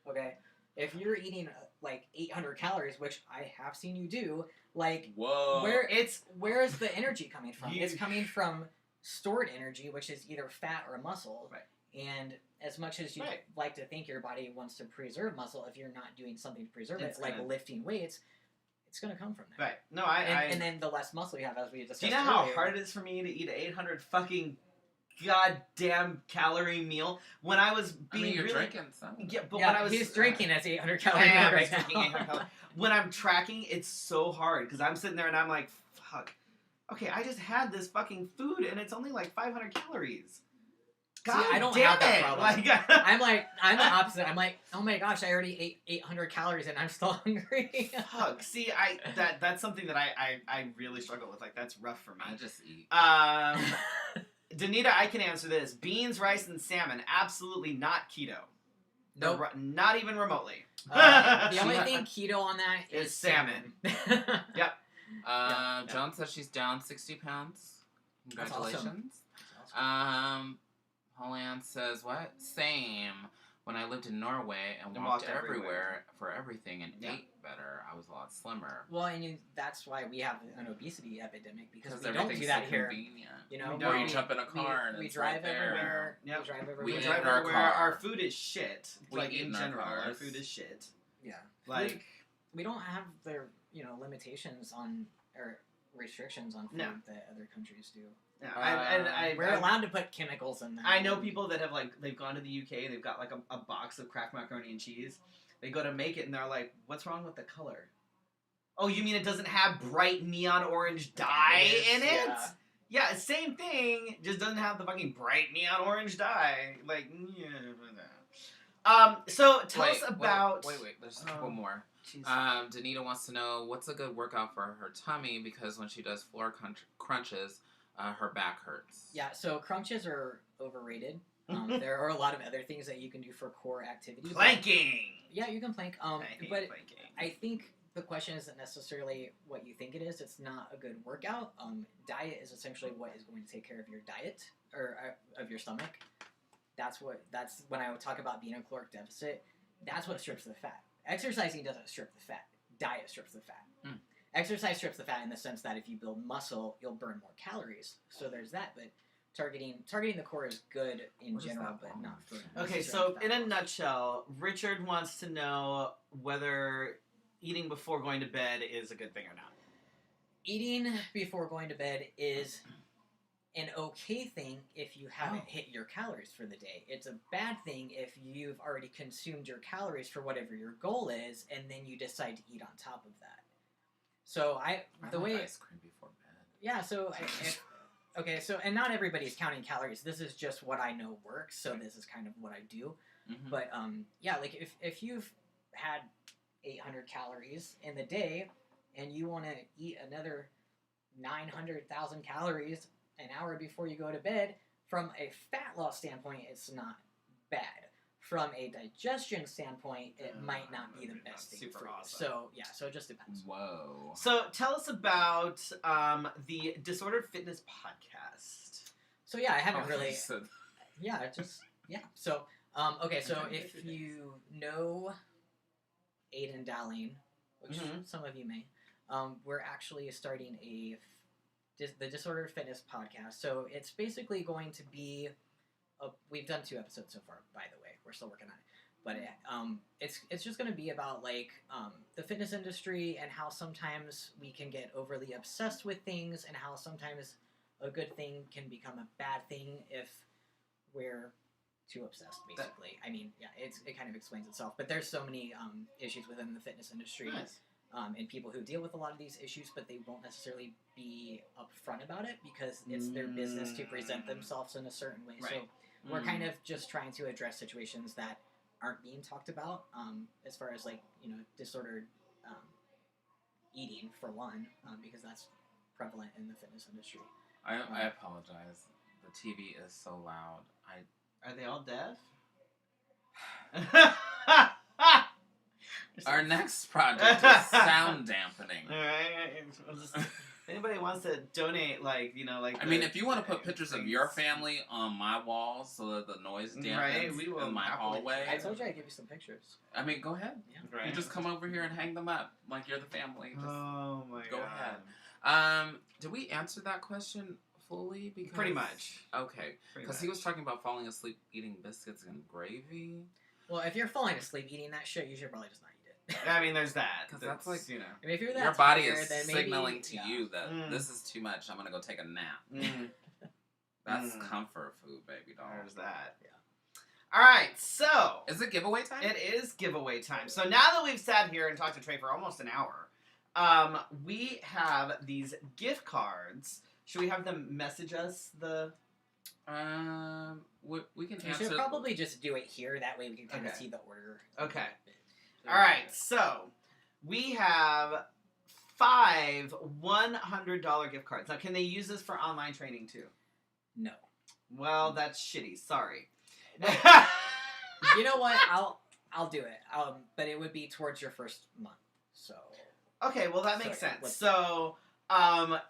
Okay? If you're eating, like, 800 calories, which I have seen you do, like... Whoa. Where is the energy coming from? It's coming from stored energy, which is either fat or muscle. Right. And as much as you like to think your body wants to preserve muscle, if you're not doing something to preserve it, like lifting weights, it's going to come from there. Right. No, and then the less muscle you have, as we discussed do you know how hard it is for me to eat an 800 fucking goddamn calorie meal? When I was being you're really... drinking some. Yeah, but when I was... he's drinking that's 800 calorie meal right now. When I'm tracking, it's so hard, because I'm sitting there and I'm like, fuck. Okay, I just had this fucking food, and it's only like 500 calories. God See, I don't damn have that it. problem. I'm the opposite. I'm like, oh my gosh, I already ate 800 calories and I'm still hungry. Fuck. See, that's something that I really struggle with. Like, that's rough for me. I just eat. Danita, I can answer this. Beans, rice, and salmon, absolutely not keto. Nope. Not even remotely. The only thing keto on that is salmon. Yep. Joan says she's down 60 pounds. Congratulations. That's awesome. Holland says, what? Same. When I lived in Norway and walked everywhere for everything and ate better, I was a lot slimmer. Well, and that's why we have an obesity epidemic, because we don't everything's do that so here. Convenient. You know, or you jump in a car and we it's drive right everywhere. Yep. We drive everywhere. We eat drive in our everywhere. car. Our food is shit. We like, eat in in our general, our cars. food is shit. Yeah. Like, we don't have the limitations on or restrictions on food that other countries do. Yeah, we're allowed to put chemicals in there. I know people that have, like, they've gone to the UK and they've got, like, a box of Kraft macaroni and cheese. They go to make it and they're like, what's wrong with the color? Oh, you mean it doesn't have bright neon orange dye in it? Yeah, same thing, just doesn't have the fucking bright neon orange dye. Like, so tell us about... Wait, there's a couple more. Jesus. Danita wants to know, what's a good workout for her tummy, because when she does floor crunches, her back hurts. Yeah, so crunches are overrated. There are a lot of other things that you can do for core activity. Planking! Yeah, you can plank. I hate but planking. I think the question isn't necessarily what you think it is. It's not a good workout. Diet is essentially what is going to take care of your diet, or of your stomach. That's when I would talk about being a caloric deficit, that's what strips the fat. Exercising doesn't strip the fat. Diet strips the fat. Exercise strips the fat in the sense that if you build muscle, you'll burn more calories. So there's that, but targeting the core is good in general, but not for... Okay, so in a nutshell, Richard wants to know whether eating before going to bed is a good thing or not. Eating before going to bed is an okay thing if you haven't hit your calories for the day. It's a bad thing if you've already consumed your calories for whatever your goal is, and then you decide to eat on top of that. So I like ice cream before bed. Yeah, so okay, so and not everybody's counting calories. This is just what I know works, so this is kind of what I do. Mm-hmm. But yeah, like if you've had 800 calories in the day and you want to eat another 900,000 calories an hour before you go to bed, from a fat loss standpoint, it's not bad. From a digestion standpoint, it might not be the best thing for you. Awesome. So, yeah, so it just depends. Whoa. So, tell us about the Disordered Fitness podcast. So, yeah, I haven't really... Yeah. So, okay, so if you know Aiden Dowling, which some of you may, we're actually starting the Disordered Fitness podcast. So, it's basically going to be... we've done 2 episodes so far, by the way. We're still working on it. But it's just going to be about like the fitness industry and how sometimes we can get overly obsessed with things and how sometimes a good thing can become a bad thing if we're too obsessed, basically. I mean, yeah, it kind of explains itself. But there's so many issues within the fitness industry. Nice. And people who deal with a lot of these issues, but they won't necessarily be upfront about it because it's their business to present themselves in a certain way. Right. So we're kind of just trying to address situations that aren't being talked about, as far as like, you know, disordered eating for one, because that's prevalent in the fitness industry. I apologize. The TV is so loud. Are they all deaf? Our next project is sound dampening. Alright. Anybody wants to donate, like, you know, like... I mean, if you want to put pictures of your family on my walls so that the noise dampens we will in my hallway. I told you I'd give you some pictures. I mean, go ahead. Yeah. Right. You just come over here and hang them up like you're the family. Just oh my go god. ahead. Did we answer that question fully? Because Pretty much. Okay. Because he was talking about falling asleep eating biscuits and gravy. Well, if you're falling asleep eating that shit, you should probably just not eat it. I mean, there's that. Because that's like, you know. I mean, if you're that your body tired, is then maybe, signaling to you that this is too much. I'm going to go take a nap. That's comfort food, baby doll. There's that. Yeah. All right, so... Is it giveaway time? It is giveaway time. So now that we've sat here and talked to Trey for almost an hour, we have these gift cards. Should we have them message us the... we can You answer... should probably just do it here. That way we can kind of see the order. Okay. All right, so we have 5 $100 gift cards. Now, can they use this for online training too? No. Well, that's shitty. Sorry. You know what? I'll do it. But it would be towards your first month. So. Okay, well that makes So, sense. So,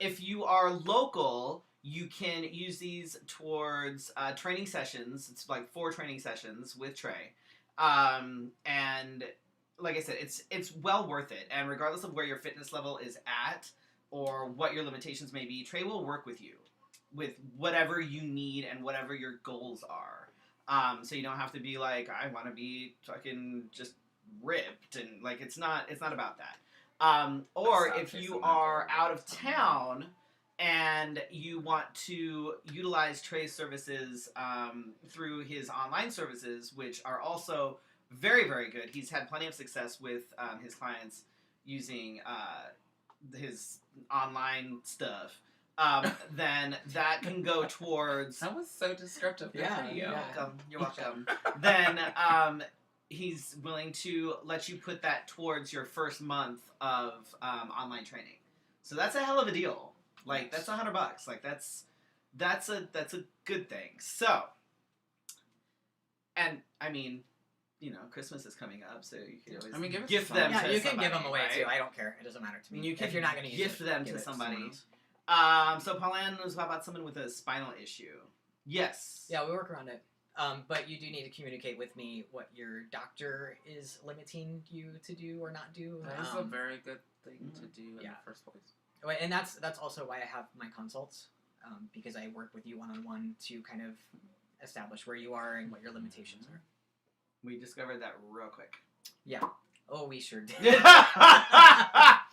if you are local, you can use these towards training sessions. It's like 4 training sessions with Trey, and like I said, it's well worth it. And regardless of where your fitness level is at or what your limitations may be, Trey will work with you with whatever you need and whatever your goals are. So you don't have to be like, I want to be fucking just ripped, and like it's not about that. Or if you are out of town and you want to utilize Trey's services through his online services, which are also very, very good. He's had plenty of success with his clients using his online stuff. Then that can go towards... That was so descriptive. Yeah. You're welcome. You're welcome. Then he's willing to let you put that towards your first month of online training. So that's a hell of a deal. Like, that's $100. Like, that's a good thing. So, and I mean, you know, Christmas is coming up, so you can always gift them. Yeah, to you can somebody, give them away right? too. I don't care. It doesn't matter to me. You can if you're not going to gift them give to it somebody. someone else. So Pauline was about someone with a spinal issue. Yes. Yeah, we work around it. But you do need to communicate with me what your doctor is limiting you to do or not do. That is a very good thing to do in the first place. And that's also why I have my consults, because I work with you one-on-one to kind of establish where you are and what your limitations are. We discovered that real quick. Yeah. Oh, we sure did. That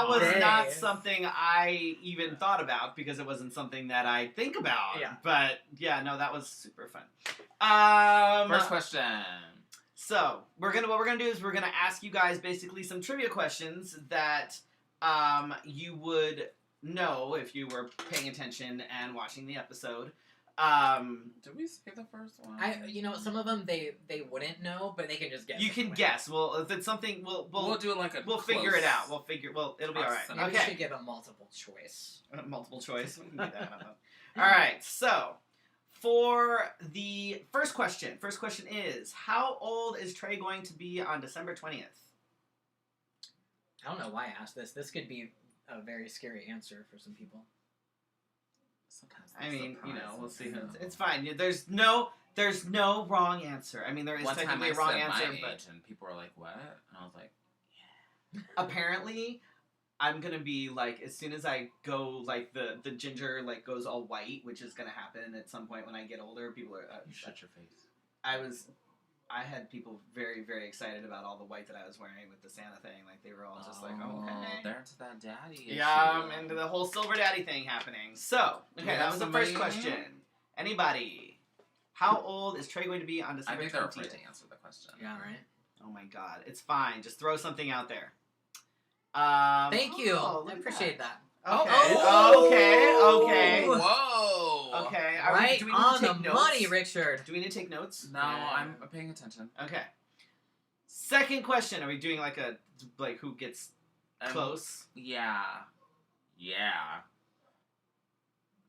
was not something I even thought about because it wasn't something that I think about. Yeah. But yeah, no, that was super fun. First question. So what we're gonna do is we're gonna ask you guys basically some trivia questions that you would know if you were paying attention and watching the episode. Did we say the first one? Some of them they wouldn't know, but they can just guess. You can guess. Well, if it's something, we'll do like a. We'll figure it out. It'll be all right. Maybe we should give a multiple choice. Multiple choice. We can do that. All right. So, for the first question is: how old is Trey going to be on December 20th? I don't know why I asked this. This could be a very scary answer for some people. I mean, we'll see. It's fine. There's no wrong answer. I mean, there is technically a wrong answer, but and people were like, "What?" And I was like, "Yeah." Apparently, I'm gonna be like, as soon as I go, like the ginger like goes all white, which is gonna happen at some point when I get older. People are. You shut your face. I had people very, very excited about all the white that I was wearing with the Santa thing. Like, they were all just like, oh, okay. They're into that daddy issue. Yeah, I'm into the whole silver daddy thing happening. So, okay, that was the first question. Anybody? How old is Trey going to be on December 20th? I think they're afraid to answer the question. Yeah, right. Oh my god. It's fine. Just throw something out there. Thank you. I appreciate that. Okay. Oh. Okay. Whoa. Okay. Right do we need on to take the notes? money, Richard. Do we need to take notes? No, I'm paying attention. Okay. Second question. Are we doing like who gets close? Yeah.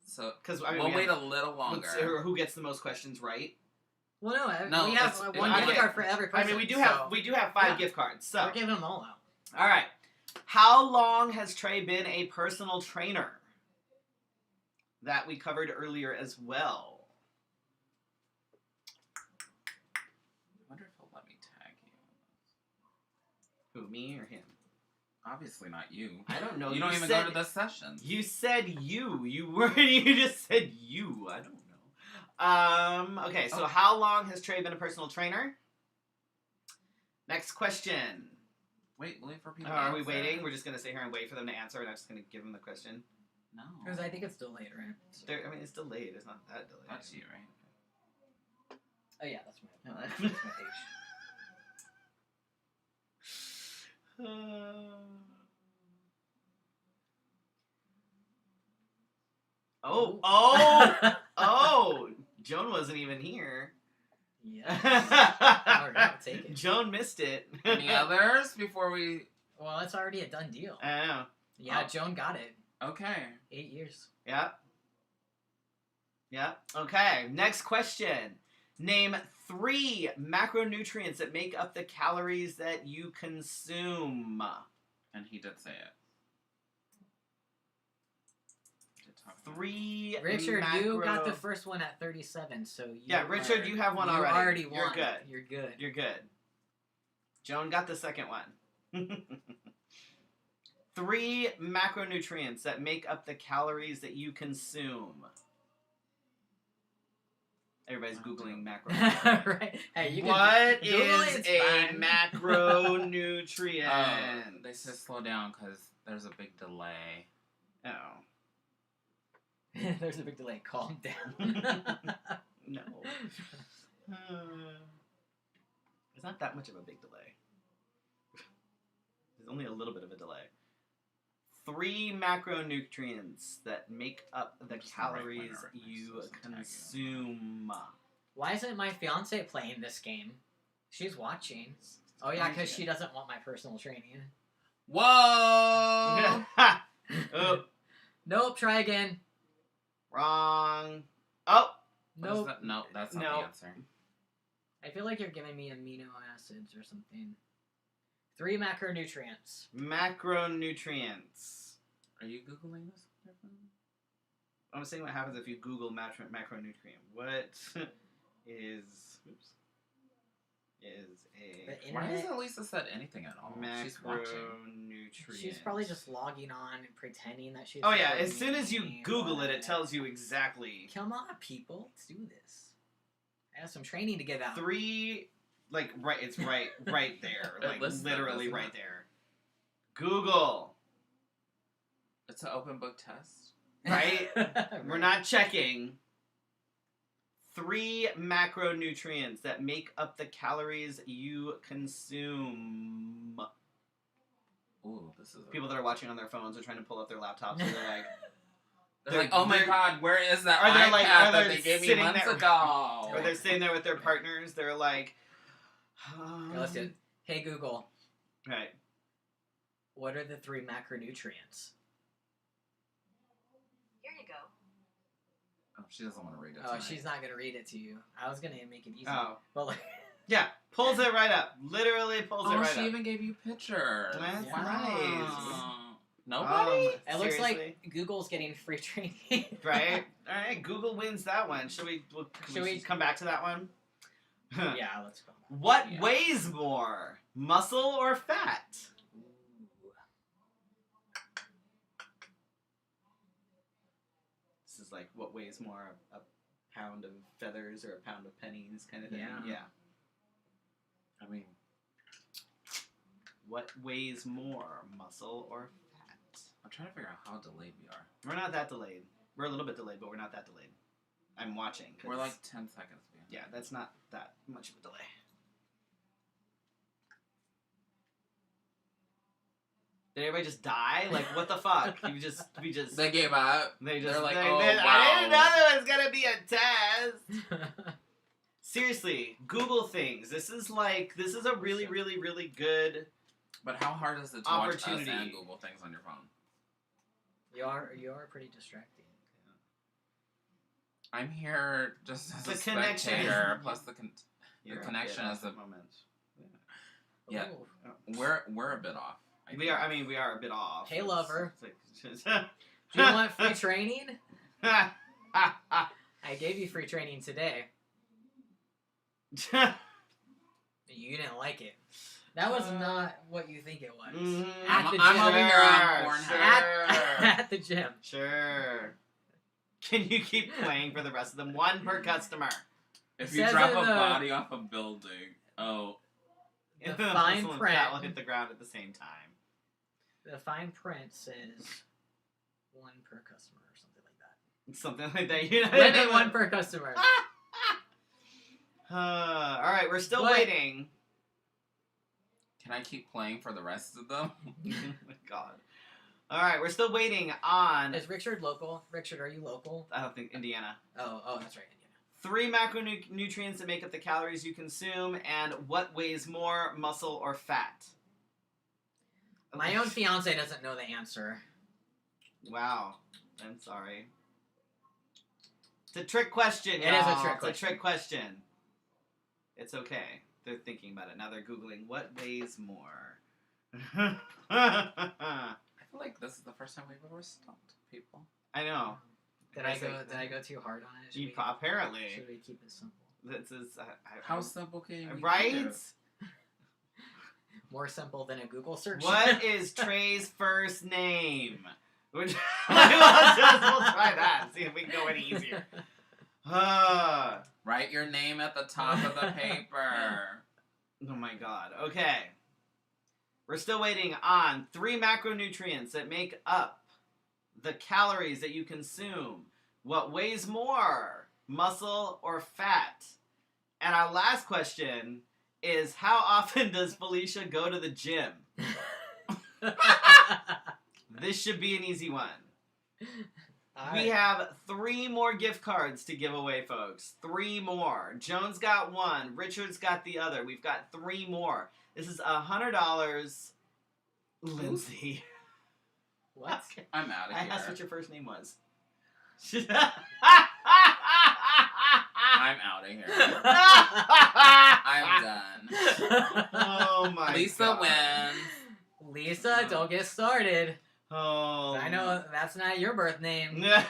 So, Because we'll wait a little longer. Or who gets the most questions right? Well, No, we have one gift card for every person. I mean, we do have 5 gift cards. So we're giving them all out. All right. How long has Trey been a personal trainer? That we covered earlier as well. I wonder if he'll let me tag you. Who, me or him? Obviously not you. I don't know. You don't even go to the sessions. You said you. You weren't. You just said you. I don't know. Okay, so how long has Trey been a personal trainer? Next question. Wait for people. Are we waiting? We're just gonna sit here and wait for them to answer. We're not just gonna give them the question. No. Because I think it's delayed, right? So. I mean, it's delayed. It's not that delayed. That's you, right? Oh yeah, that's my Oh! Joan wasn't even here. Yeah. I'll take it. Joan missed it. Any others before we... Well, it's already a done deal. I know. Yeah, Joan got it. Okay. 8 years. Yep. Okay, next question. Name 3 macronutrients that make up the calories that you consume. And he did say it. 3 Richard, you got the first one at 37, so Richard, you have one already. You're You're good. You're good. You're good. Joan got the second one. 3 macronutrients that make up the calories that you consume. Everybody's Googling macronutrients. Right. Hey, What Google is it, a fine. macronutrient? They said slow down because there's a big delay. Oh. There's a big delay. Calm down. No. It's not that much of a big delay. There's only a little bit of a delay. 3 macronutrients that make up the calories you consume. Why isn't my fiance playing this game? She's watching. Oh yeah, because she doesn't want my personal training. Whoa! Oh. Nope, try again. Wrong. Oh! Nope. No, that's not the answer. I feel like you're giving me amino acids or something. 3 macronutrients. Macronutrients. Are you Googling this? I'm saying what happens if you Google macronutrient. What is a... Why hasn't Lisa said anything at all? She's watching. Macronutrient. She's probably just logging on and pretending that she's... Oh yeah, as soon as you Google it, it tells you exactly. Come on, people. Let's do this. I have some training to give out. 3... Like, it's right there. Like, literally them, right there. Google. It's an open book test. Right? We're not checking. 3 macronutrients that make up the calories you consume. Ooh, this is... People that are watching on their phones are trying to pull up their laptops, and they're like... They're like, oh my god, where is that iPad that they gave me months ago? Or they're sitting there with their partners, they're like... Let's do it. Hey Google. Right. What are the 3 macronutrients? Here you go. Oh, she doesn't want to read it. Oh, she's not gonna read it to you. I was gonna make it easy. Oh. But like... Yeah, pulls it right up. Literally pulls it right up. Oh, she even gave you pictures. That's Yeah. nice. Nobody? It looks Seriously? like Google's getting free training. Right? Alright, Google wins that one. Should we come back to that one? Yeah, let's go. What weighs more? Muscle or fat? is like what weighs more, a pound of feathers or a pound of pennies kind of thing. Yeah. I mean, what weighs more, muscle or fat? I'm trying to figure out how delayed we are. We're not that delayed. We're a little bit delayed, but we're not that delayed. I'm watching. We're like 10 seconds behind. Yeah, that's not that much of a delay. Did everybody just die? Like, what the fuck? We just. They gave up. They're like, wow. I didn't know there was gonna be a test. Seriously, Google things. This is a really, really, really good. But how hard is it to watch us and Google things on your phone? You are pretty distracting. I'm here just as the a spectator, plus the connection is a moment. Yeah, we're a bit off. We are a bit off. Hey, lover. Do you want free training? I gave you free training today. You didn't like it. That was not what you think it was. At the gym. I'm over here on Pornhub. At the gym. Sure. Can you keep playing for the rest of them? One per customer. If you drop a body off a building, the fine print that will hit the ground at the same time. The fine print says one per customer or something like that. Something like that. You know? Limit one per customer. All right, we're still waiting. Can I keep playing for the rest of them? Oh my God. All right, we're still waiting on. Is Richard local? Richard, are you local? I don't think Indiana. Oh, that's right, Indiana. 3 macronutrients that make up the calories you consume, and what weighs more, muscle or fat? My own fiance doesn't know the answer. Wow. I'm sorry. It's a trick question, y'all. It is a trick question. It's a trick question. It's okay. They're thinking about it. Now they're Googling, what weighs more? I feel like this is the first time we've ever stumped people. I know. Did I go too hard on it? Apparently. Should we keep it simple? This is how simple can you make it? More simple than a Google search. What is Trey's first name? We'll try that and see if we can go any easier. Write your name at the top of the paper. Oh my God. Okay. We're still waiting on 3 macronutrients that make up the calories that you consume. What weighs more, muscle or fat? And our last question is, how often does Felicia go to the gym? This should be an easy one. We have 3 more gift cards to give away, folks. 3 more. Joan's got 1. Richard's got the other. We've got 3 more. This is $100. Lindsay. What? I'm out of here. I asked what your first name was. I'm out of here. I'm done. Oh my Lisa God. wins. Lisa, don't get started. Oh. I know that's not your birth name. Oh.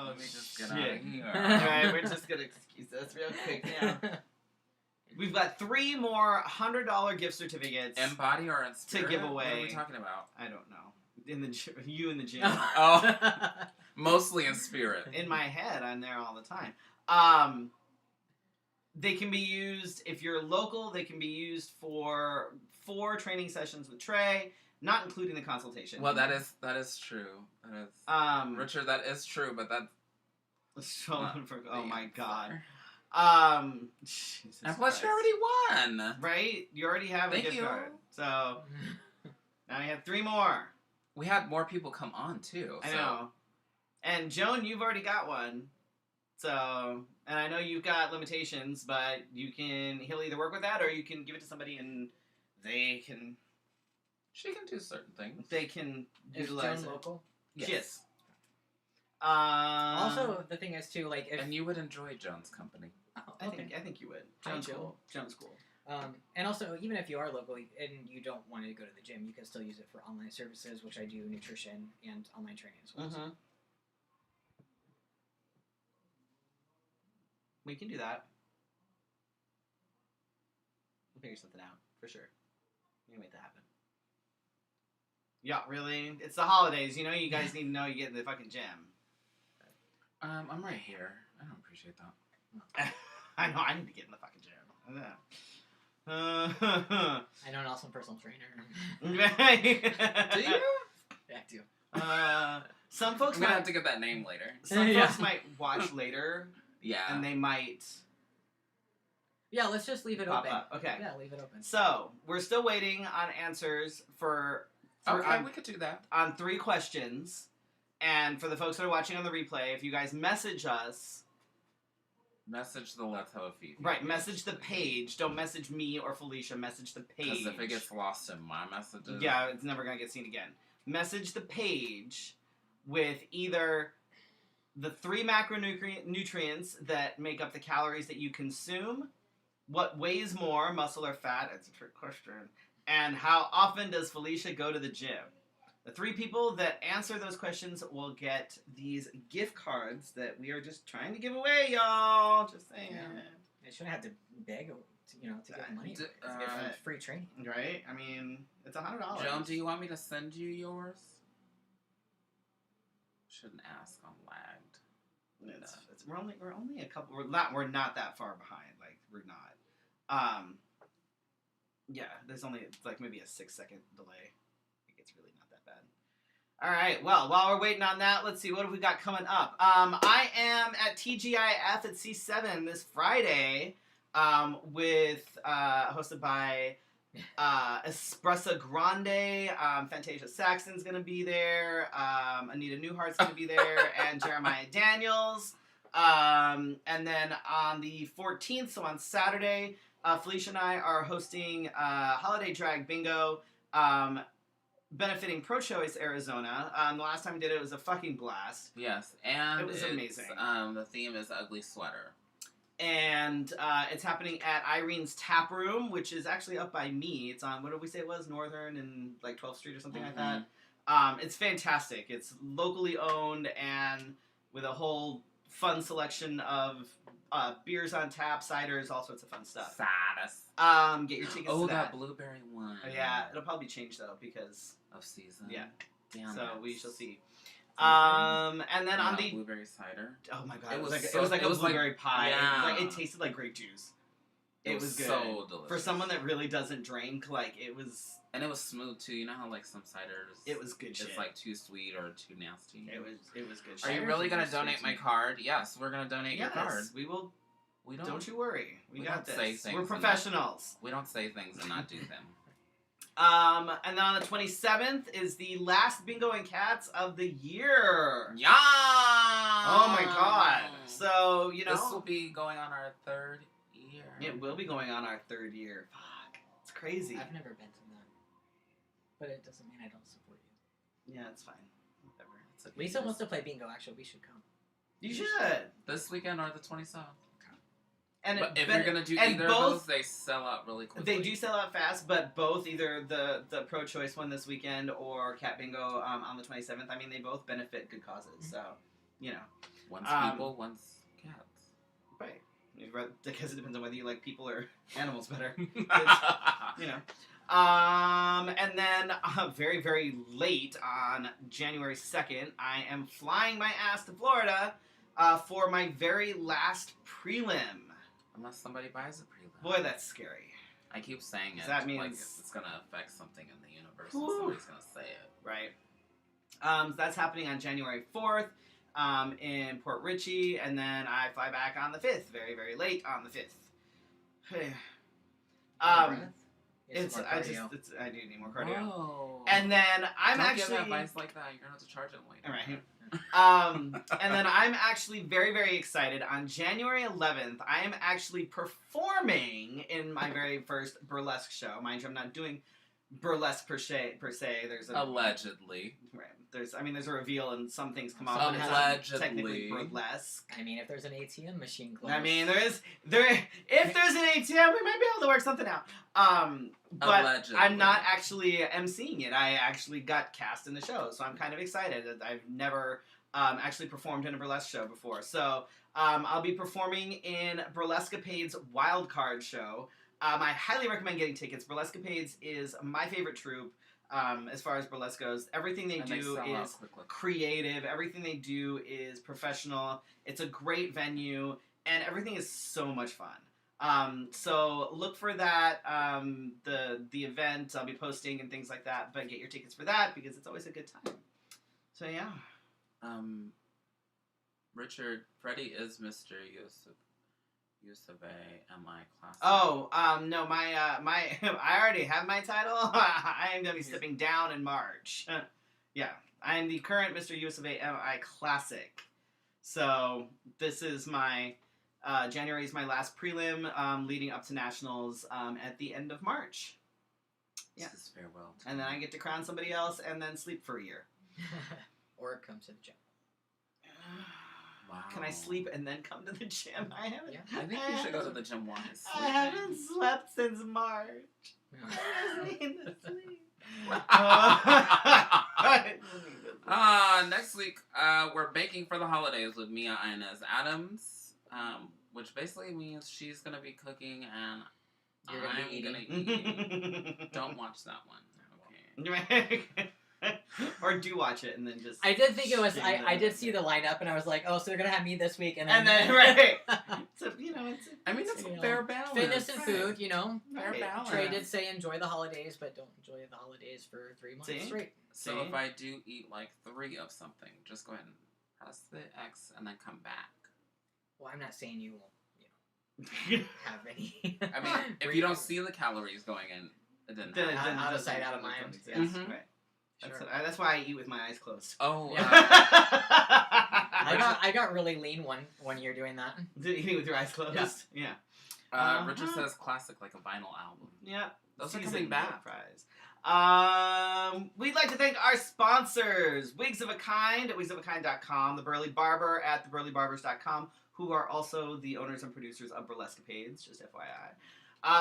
Let me just get out of here. Alright, we're just gonna excuse us real quick now. We've got 3 more $100 gift certificates. In body or in spirit? To give away. What are we talking about? I don't know. You in the gym. Oh. Mostly in spirit. In my head, I'm there all the time. They can be used, if you're local, they can be used for 4 training sessions with Trey, not including the consultation. Well, that is true. That is, Richard, that is true, but that's... Oh my God. Jesus and plus, Christ. you already won. Right? You already have a gift card. So, now we have 3 more. We had more people come on, too. I know. And Joan, you've already got one. So, and I know you've got limitations, but he'll either work with that or you can give it to somebody and they can... She can do certain things. They can Is utilize Joan it. local? Yes. Also, the thing is, too, like... And you would enjoy Joan's company. Oh, I okay. think you would. Hi, Joan's Joan. cool. Joan's cool. And also, even if you are local and you don't want to go to the gym, you can still use it for online services, which I do nutrition and online training as well. Mm-hmm. We can do that. We'll figure something out, for sure. We can make that happen. Yeah, really? It's the holidays. You know, you guys need to know you get in the fucking gym. I'm right here. I don't appreciate that. I know, I need to get in the fucking gym. I know an awesome personal trainer. Do you? Yeah, I do. Some folks I'm gonna have to get that name later. Some folks might watch later. Yeah. And they might... Yeah, let's just leave it pop open. up. Okay. Yeah, leave it open. So, we're still waiting on answers for okay, we could do that. On 3 questions. And for the folks that are watching on the replay, if you guys message us... Message the Let's Have a Fefe. Right, message the page. Don't message me or Felicia. Message the page. Because if it gets lost in my messages... Yeah, it's never going to get seen again. Message the page with either the 3 macronutrients that make up the calories that you consume, what weighs more, muscle or fat, it's a trick question, and how often does Felicia go to the gym? The 3 people that answer those questions will get these gift cards that we are just trying to give away, y'all. Just saying. Yeah. I shouldn't have to beg, to get money. To get free training. Right? I mean, it's $100. Joan, do you want me to send you yours? Shouldn't ask. I'm lagged. We're only a couple. We're not that far behind. Like, we're not. Yeah. There's only like maybe a 6-second delay. It's really not that bad. All right. Well, while we're waiting on that, let's see what have we got coming up. I am at TGIF at C7 this Friday, with hosted by Espresso Grande. Fantasia Saxon's gonna be there. Anita Newhart's gonna be there, and Jeremiah Daniels. And then on the 14th, so on Saturday, Felicia and I are hosting Holiday Drag Bingo. Benefiting Pro-Choice Arizona. The last time we did it was a fucking blast. Yes, and it was amazing. The theme is Ugly Sweater. And it's happening at Irene's Tap Room, which is actually up by me. It's on, what did we say it was? Northern and like 12th Street or something like that. It's fantastic. It's locally owned and with a whole fun selection of beers on tap, ciders, all sorts of fun stuff. Saddest. Get your tickets to that. that blueberry one. Yeah, it'll probably change though because of season. Yeah. Damn so it. we shall see. And then on the blueberry cider. Oh my god! It was like a blueberry pie. Yeah. It tasted like grape juice. It was good. So delicious. For someone that really doesn't drink, like it was. And it was smooth too. You know how like some ciders. It was good shit. It's like too sweet or too nasty. It was good shit. Are you really gonna donate my card? Yes, we're gonna donate your card. We will. We don't you worry. We got this. Say things we're professionals. We don't say things and not do them. And then on the 27th is the last Bingo and Cats of the year. Yeah. Oh my god. So, you know. This will be going on our 3rd year. It will be going on our 3rd year. Fuck. It's crazy. I've never been to that. But it doesn't mean I don't support you. Yeah, it's fine. Whatever. It's okay. Lisa wants to play bingo, actually. We should come. You should. This weekend or the 27th. And but if you're gonna do either of those, they sell out really quickly. They do sell out fast, but both, either the pro-choice one this weekend or Cat Bingo on the 27th, I mean, they both benefit good causes. So, you know, one's people, one's cats. Right. Because it depends on whether you like people or animals better. You know. And then very, very late on January 2nd, I am flying my ass to Florida for my very last prelim. Unless somebody buys a prelim. Boy, that's scary. I keep saying it. That means like it's going to affect something in the universe and somebody's going to say it. Right. So that's happening on January 4th in Port Richey, and then I fly back on the 5th, very, very late on the 5th. I do need more cardio. Whoa. And then I'm Don't actually give advice like that. You're gonna have to charge it later. All right. And then I'm actually very, very excited. On January 11th, I am actually performing in my very first burlesque show. Mind you, I'm not doing burlesque per se. There's allegedly. Right. There's a reveal and some things come off. Allegedly. But it's not technically burlesque. I mean, if there's an ATM machine close. I mean, if there's an ATM, we might be able to work something out. But allegedly. I'm not actually emceeing it. I actually got cast in the show, so I'm kind of excited. I've never actually performed in a burlesque show before. So I'll be performing in Burlescapade's Wildcard show. I highly recommend getting tickets. Burlescapades is my favorite troupe. as far as burlesque goes. Everything they do is creative. Everything they do is professional. It's a great venue, and everything is so much fun. So look for that, the event. I'll be posting and things like that, but get your tickets for that because it's always a good time. So yeah. Richard, Freddie is Mr. Yusufe, MI Classic. Oh, no, my I already have my title. I am going to be stepping down in March. Yeah, I am the current Mr. Yusufe MI Classic. So this is my, January is my last prelim, leading up to nationals, at the end of March. Yeah. This is farewell. And then I get to crown somebody else and then sleep for a year. Or come to the gym. Wow. Can I sleep and then come to the gym? I haven't. Yeah, I think you should go to the gym once. I haven't slept since March. I just need to sleep. Next week, we're baking for the holidays with Mia Inez Adams, which basically means she's gonna be cooking and You're gonna be gonna eat. Don't watch that one. Okay. Or do watch it and then just. I did think it was. I did see the lineup and I was like, oh, so they're gonna have me this week and then right. So It's a fair balance. Fitness and food, Fair balance. Trey did say enjoy the holidays, but don't enjoy the holidays for 3 months straight. So if I do eat like 3 of something, just go ahead and press the X and then come back. Well, I'm not saying you won't, have any. I mean, if you don't see the calories going in, then out of sight, out of mind. Yes, Mm-hmm. right. Sure. That's why I eat with my eyes closed. Oh, Yeah. I got really lean one year doing that. Eating with your eyes closed? Yeah. Richard says classic, like a vinyl album. Yeah. Those are coming back. We'd like to thank our sponsors, Wigs of a Kind at wigsofakind.com, The Burley Barber at theburleybarbers.com, who are also the owners and producers of Burlescapades, just FYI.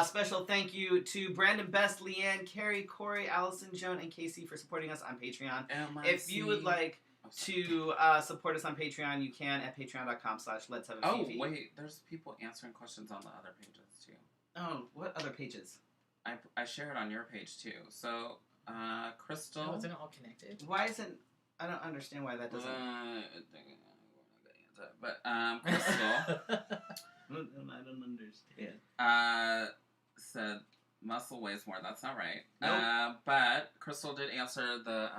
Special thank you to Brandon Best, Leanne, Carrie, Corey, Allison, Joan, and Casey for supporting us on Patreon. If you would like to support us on Patreon, you can at patreon.com/letshaveafifi. Oh, wait. There's people answering questions on the other pages, too. Oh, what other pages? I shared on your page, too. So, Crystal... Oh, isn't it all connected? Why isn't... I don't understand why that doesn't... But, Crystal... I don't understand. Said muscle weighs more. That's not right. Nope. But Crystal did answer the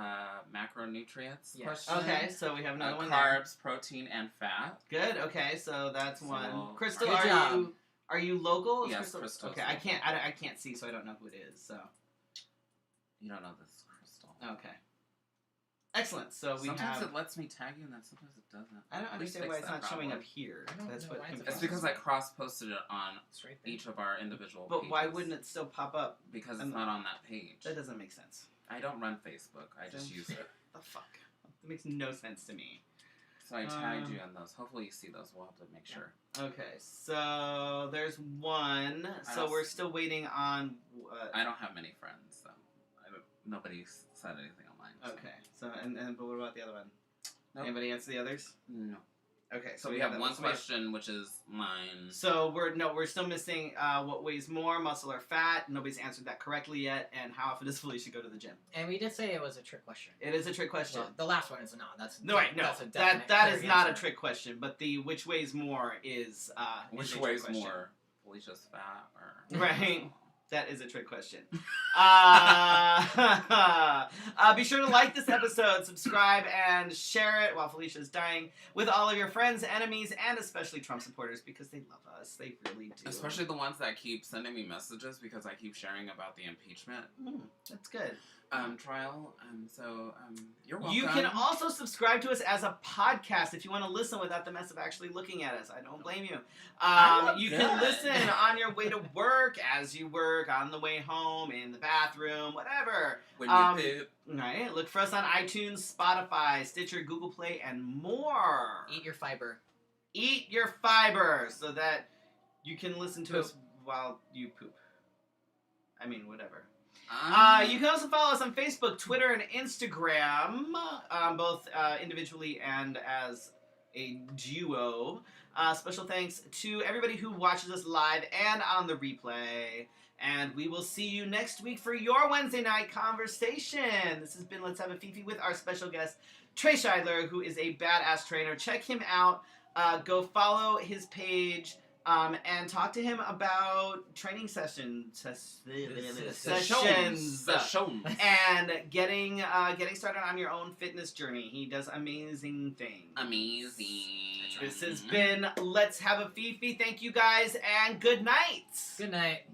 macronutrients question. Okay, so we have another one. Carbs, protein, and fat. Good. Okay, so that's one. Crystal, good are you local? Yes, Crystal. Okay, I can't see, so I don't know who it is. So you don't know this is Crystal. Okay. Excellent. So sometimes it lets me tag you, and then sometimes it doesn't. I don't understand why it's not showing up here. That's what. It's because I cross-posted it on right each of our individual pages. But why wouldn't it still pop up? Because it's not on that page. That doesn't make sense. I don't run Facebook. I just use it. The fuck? That makes no sense to me. So I tagged you in those. Hopefully you see those. We'll have to make sure. Okay, so there's one. So we're still waiting on... I don't have many friends, so nobody's said anything on mine. Okay, so but what about the other one? Nope. Anybody answer the others? No. Okay, so we have one question, which is mine. So we're still missing what weighs more, muscle or fat. Nobody's answered that correctly yet. And how often does Felicia go to the gym? And we did say it was a trick question. It is a trick question. Well, the last one is not. That's no, right, no. That is not a trick question. But the which weighs more is which weighs more, Felicia's fat or right. That is a trick question. Be sure to like this episode, subscribe, and share it while Felicia's dying with all of your friends, enemies, and especially Trump supporters because they love us. They really do. Especially the ones that keep sending me messages because I keep sharing about the impeachment. That's good. Trial. So you're welcome. You can also subscribe to us as a podcast if you want to listen without the mess of actually looking at us. I don't blame you. You can listen on your way to work, as you work, on the way home, in the bathroom, whatever. When you poop. Right. Look for us on iTunes, Spotify, Stitcher, Google Play, and more. Eat your fiber. Eat your fiber so that you can listen to us while you poop. I mean, whatever. You can also follow us on Facebook, Twitter, and Instagram, both individually and as a duo. Special thanks to everybody who watches us live and on the replay. And we will see you next week for your Wednesday night conversation. This has been Let's Have a Fefe with our special guest, Trey Sheidler, who is a badass trainer. Check him out. Go follow his page and talk to him about training sessions and getting started on your own fitness journey. He does amazing things. Amazing. This has been Let's Have a Fefe. Thank you guys and good night. Good night.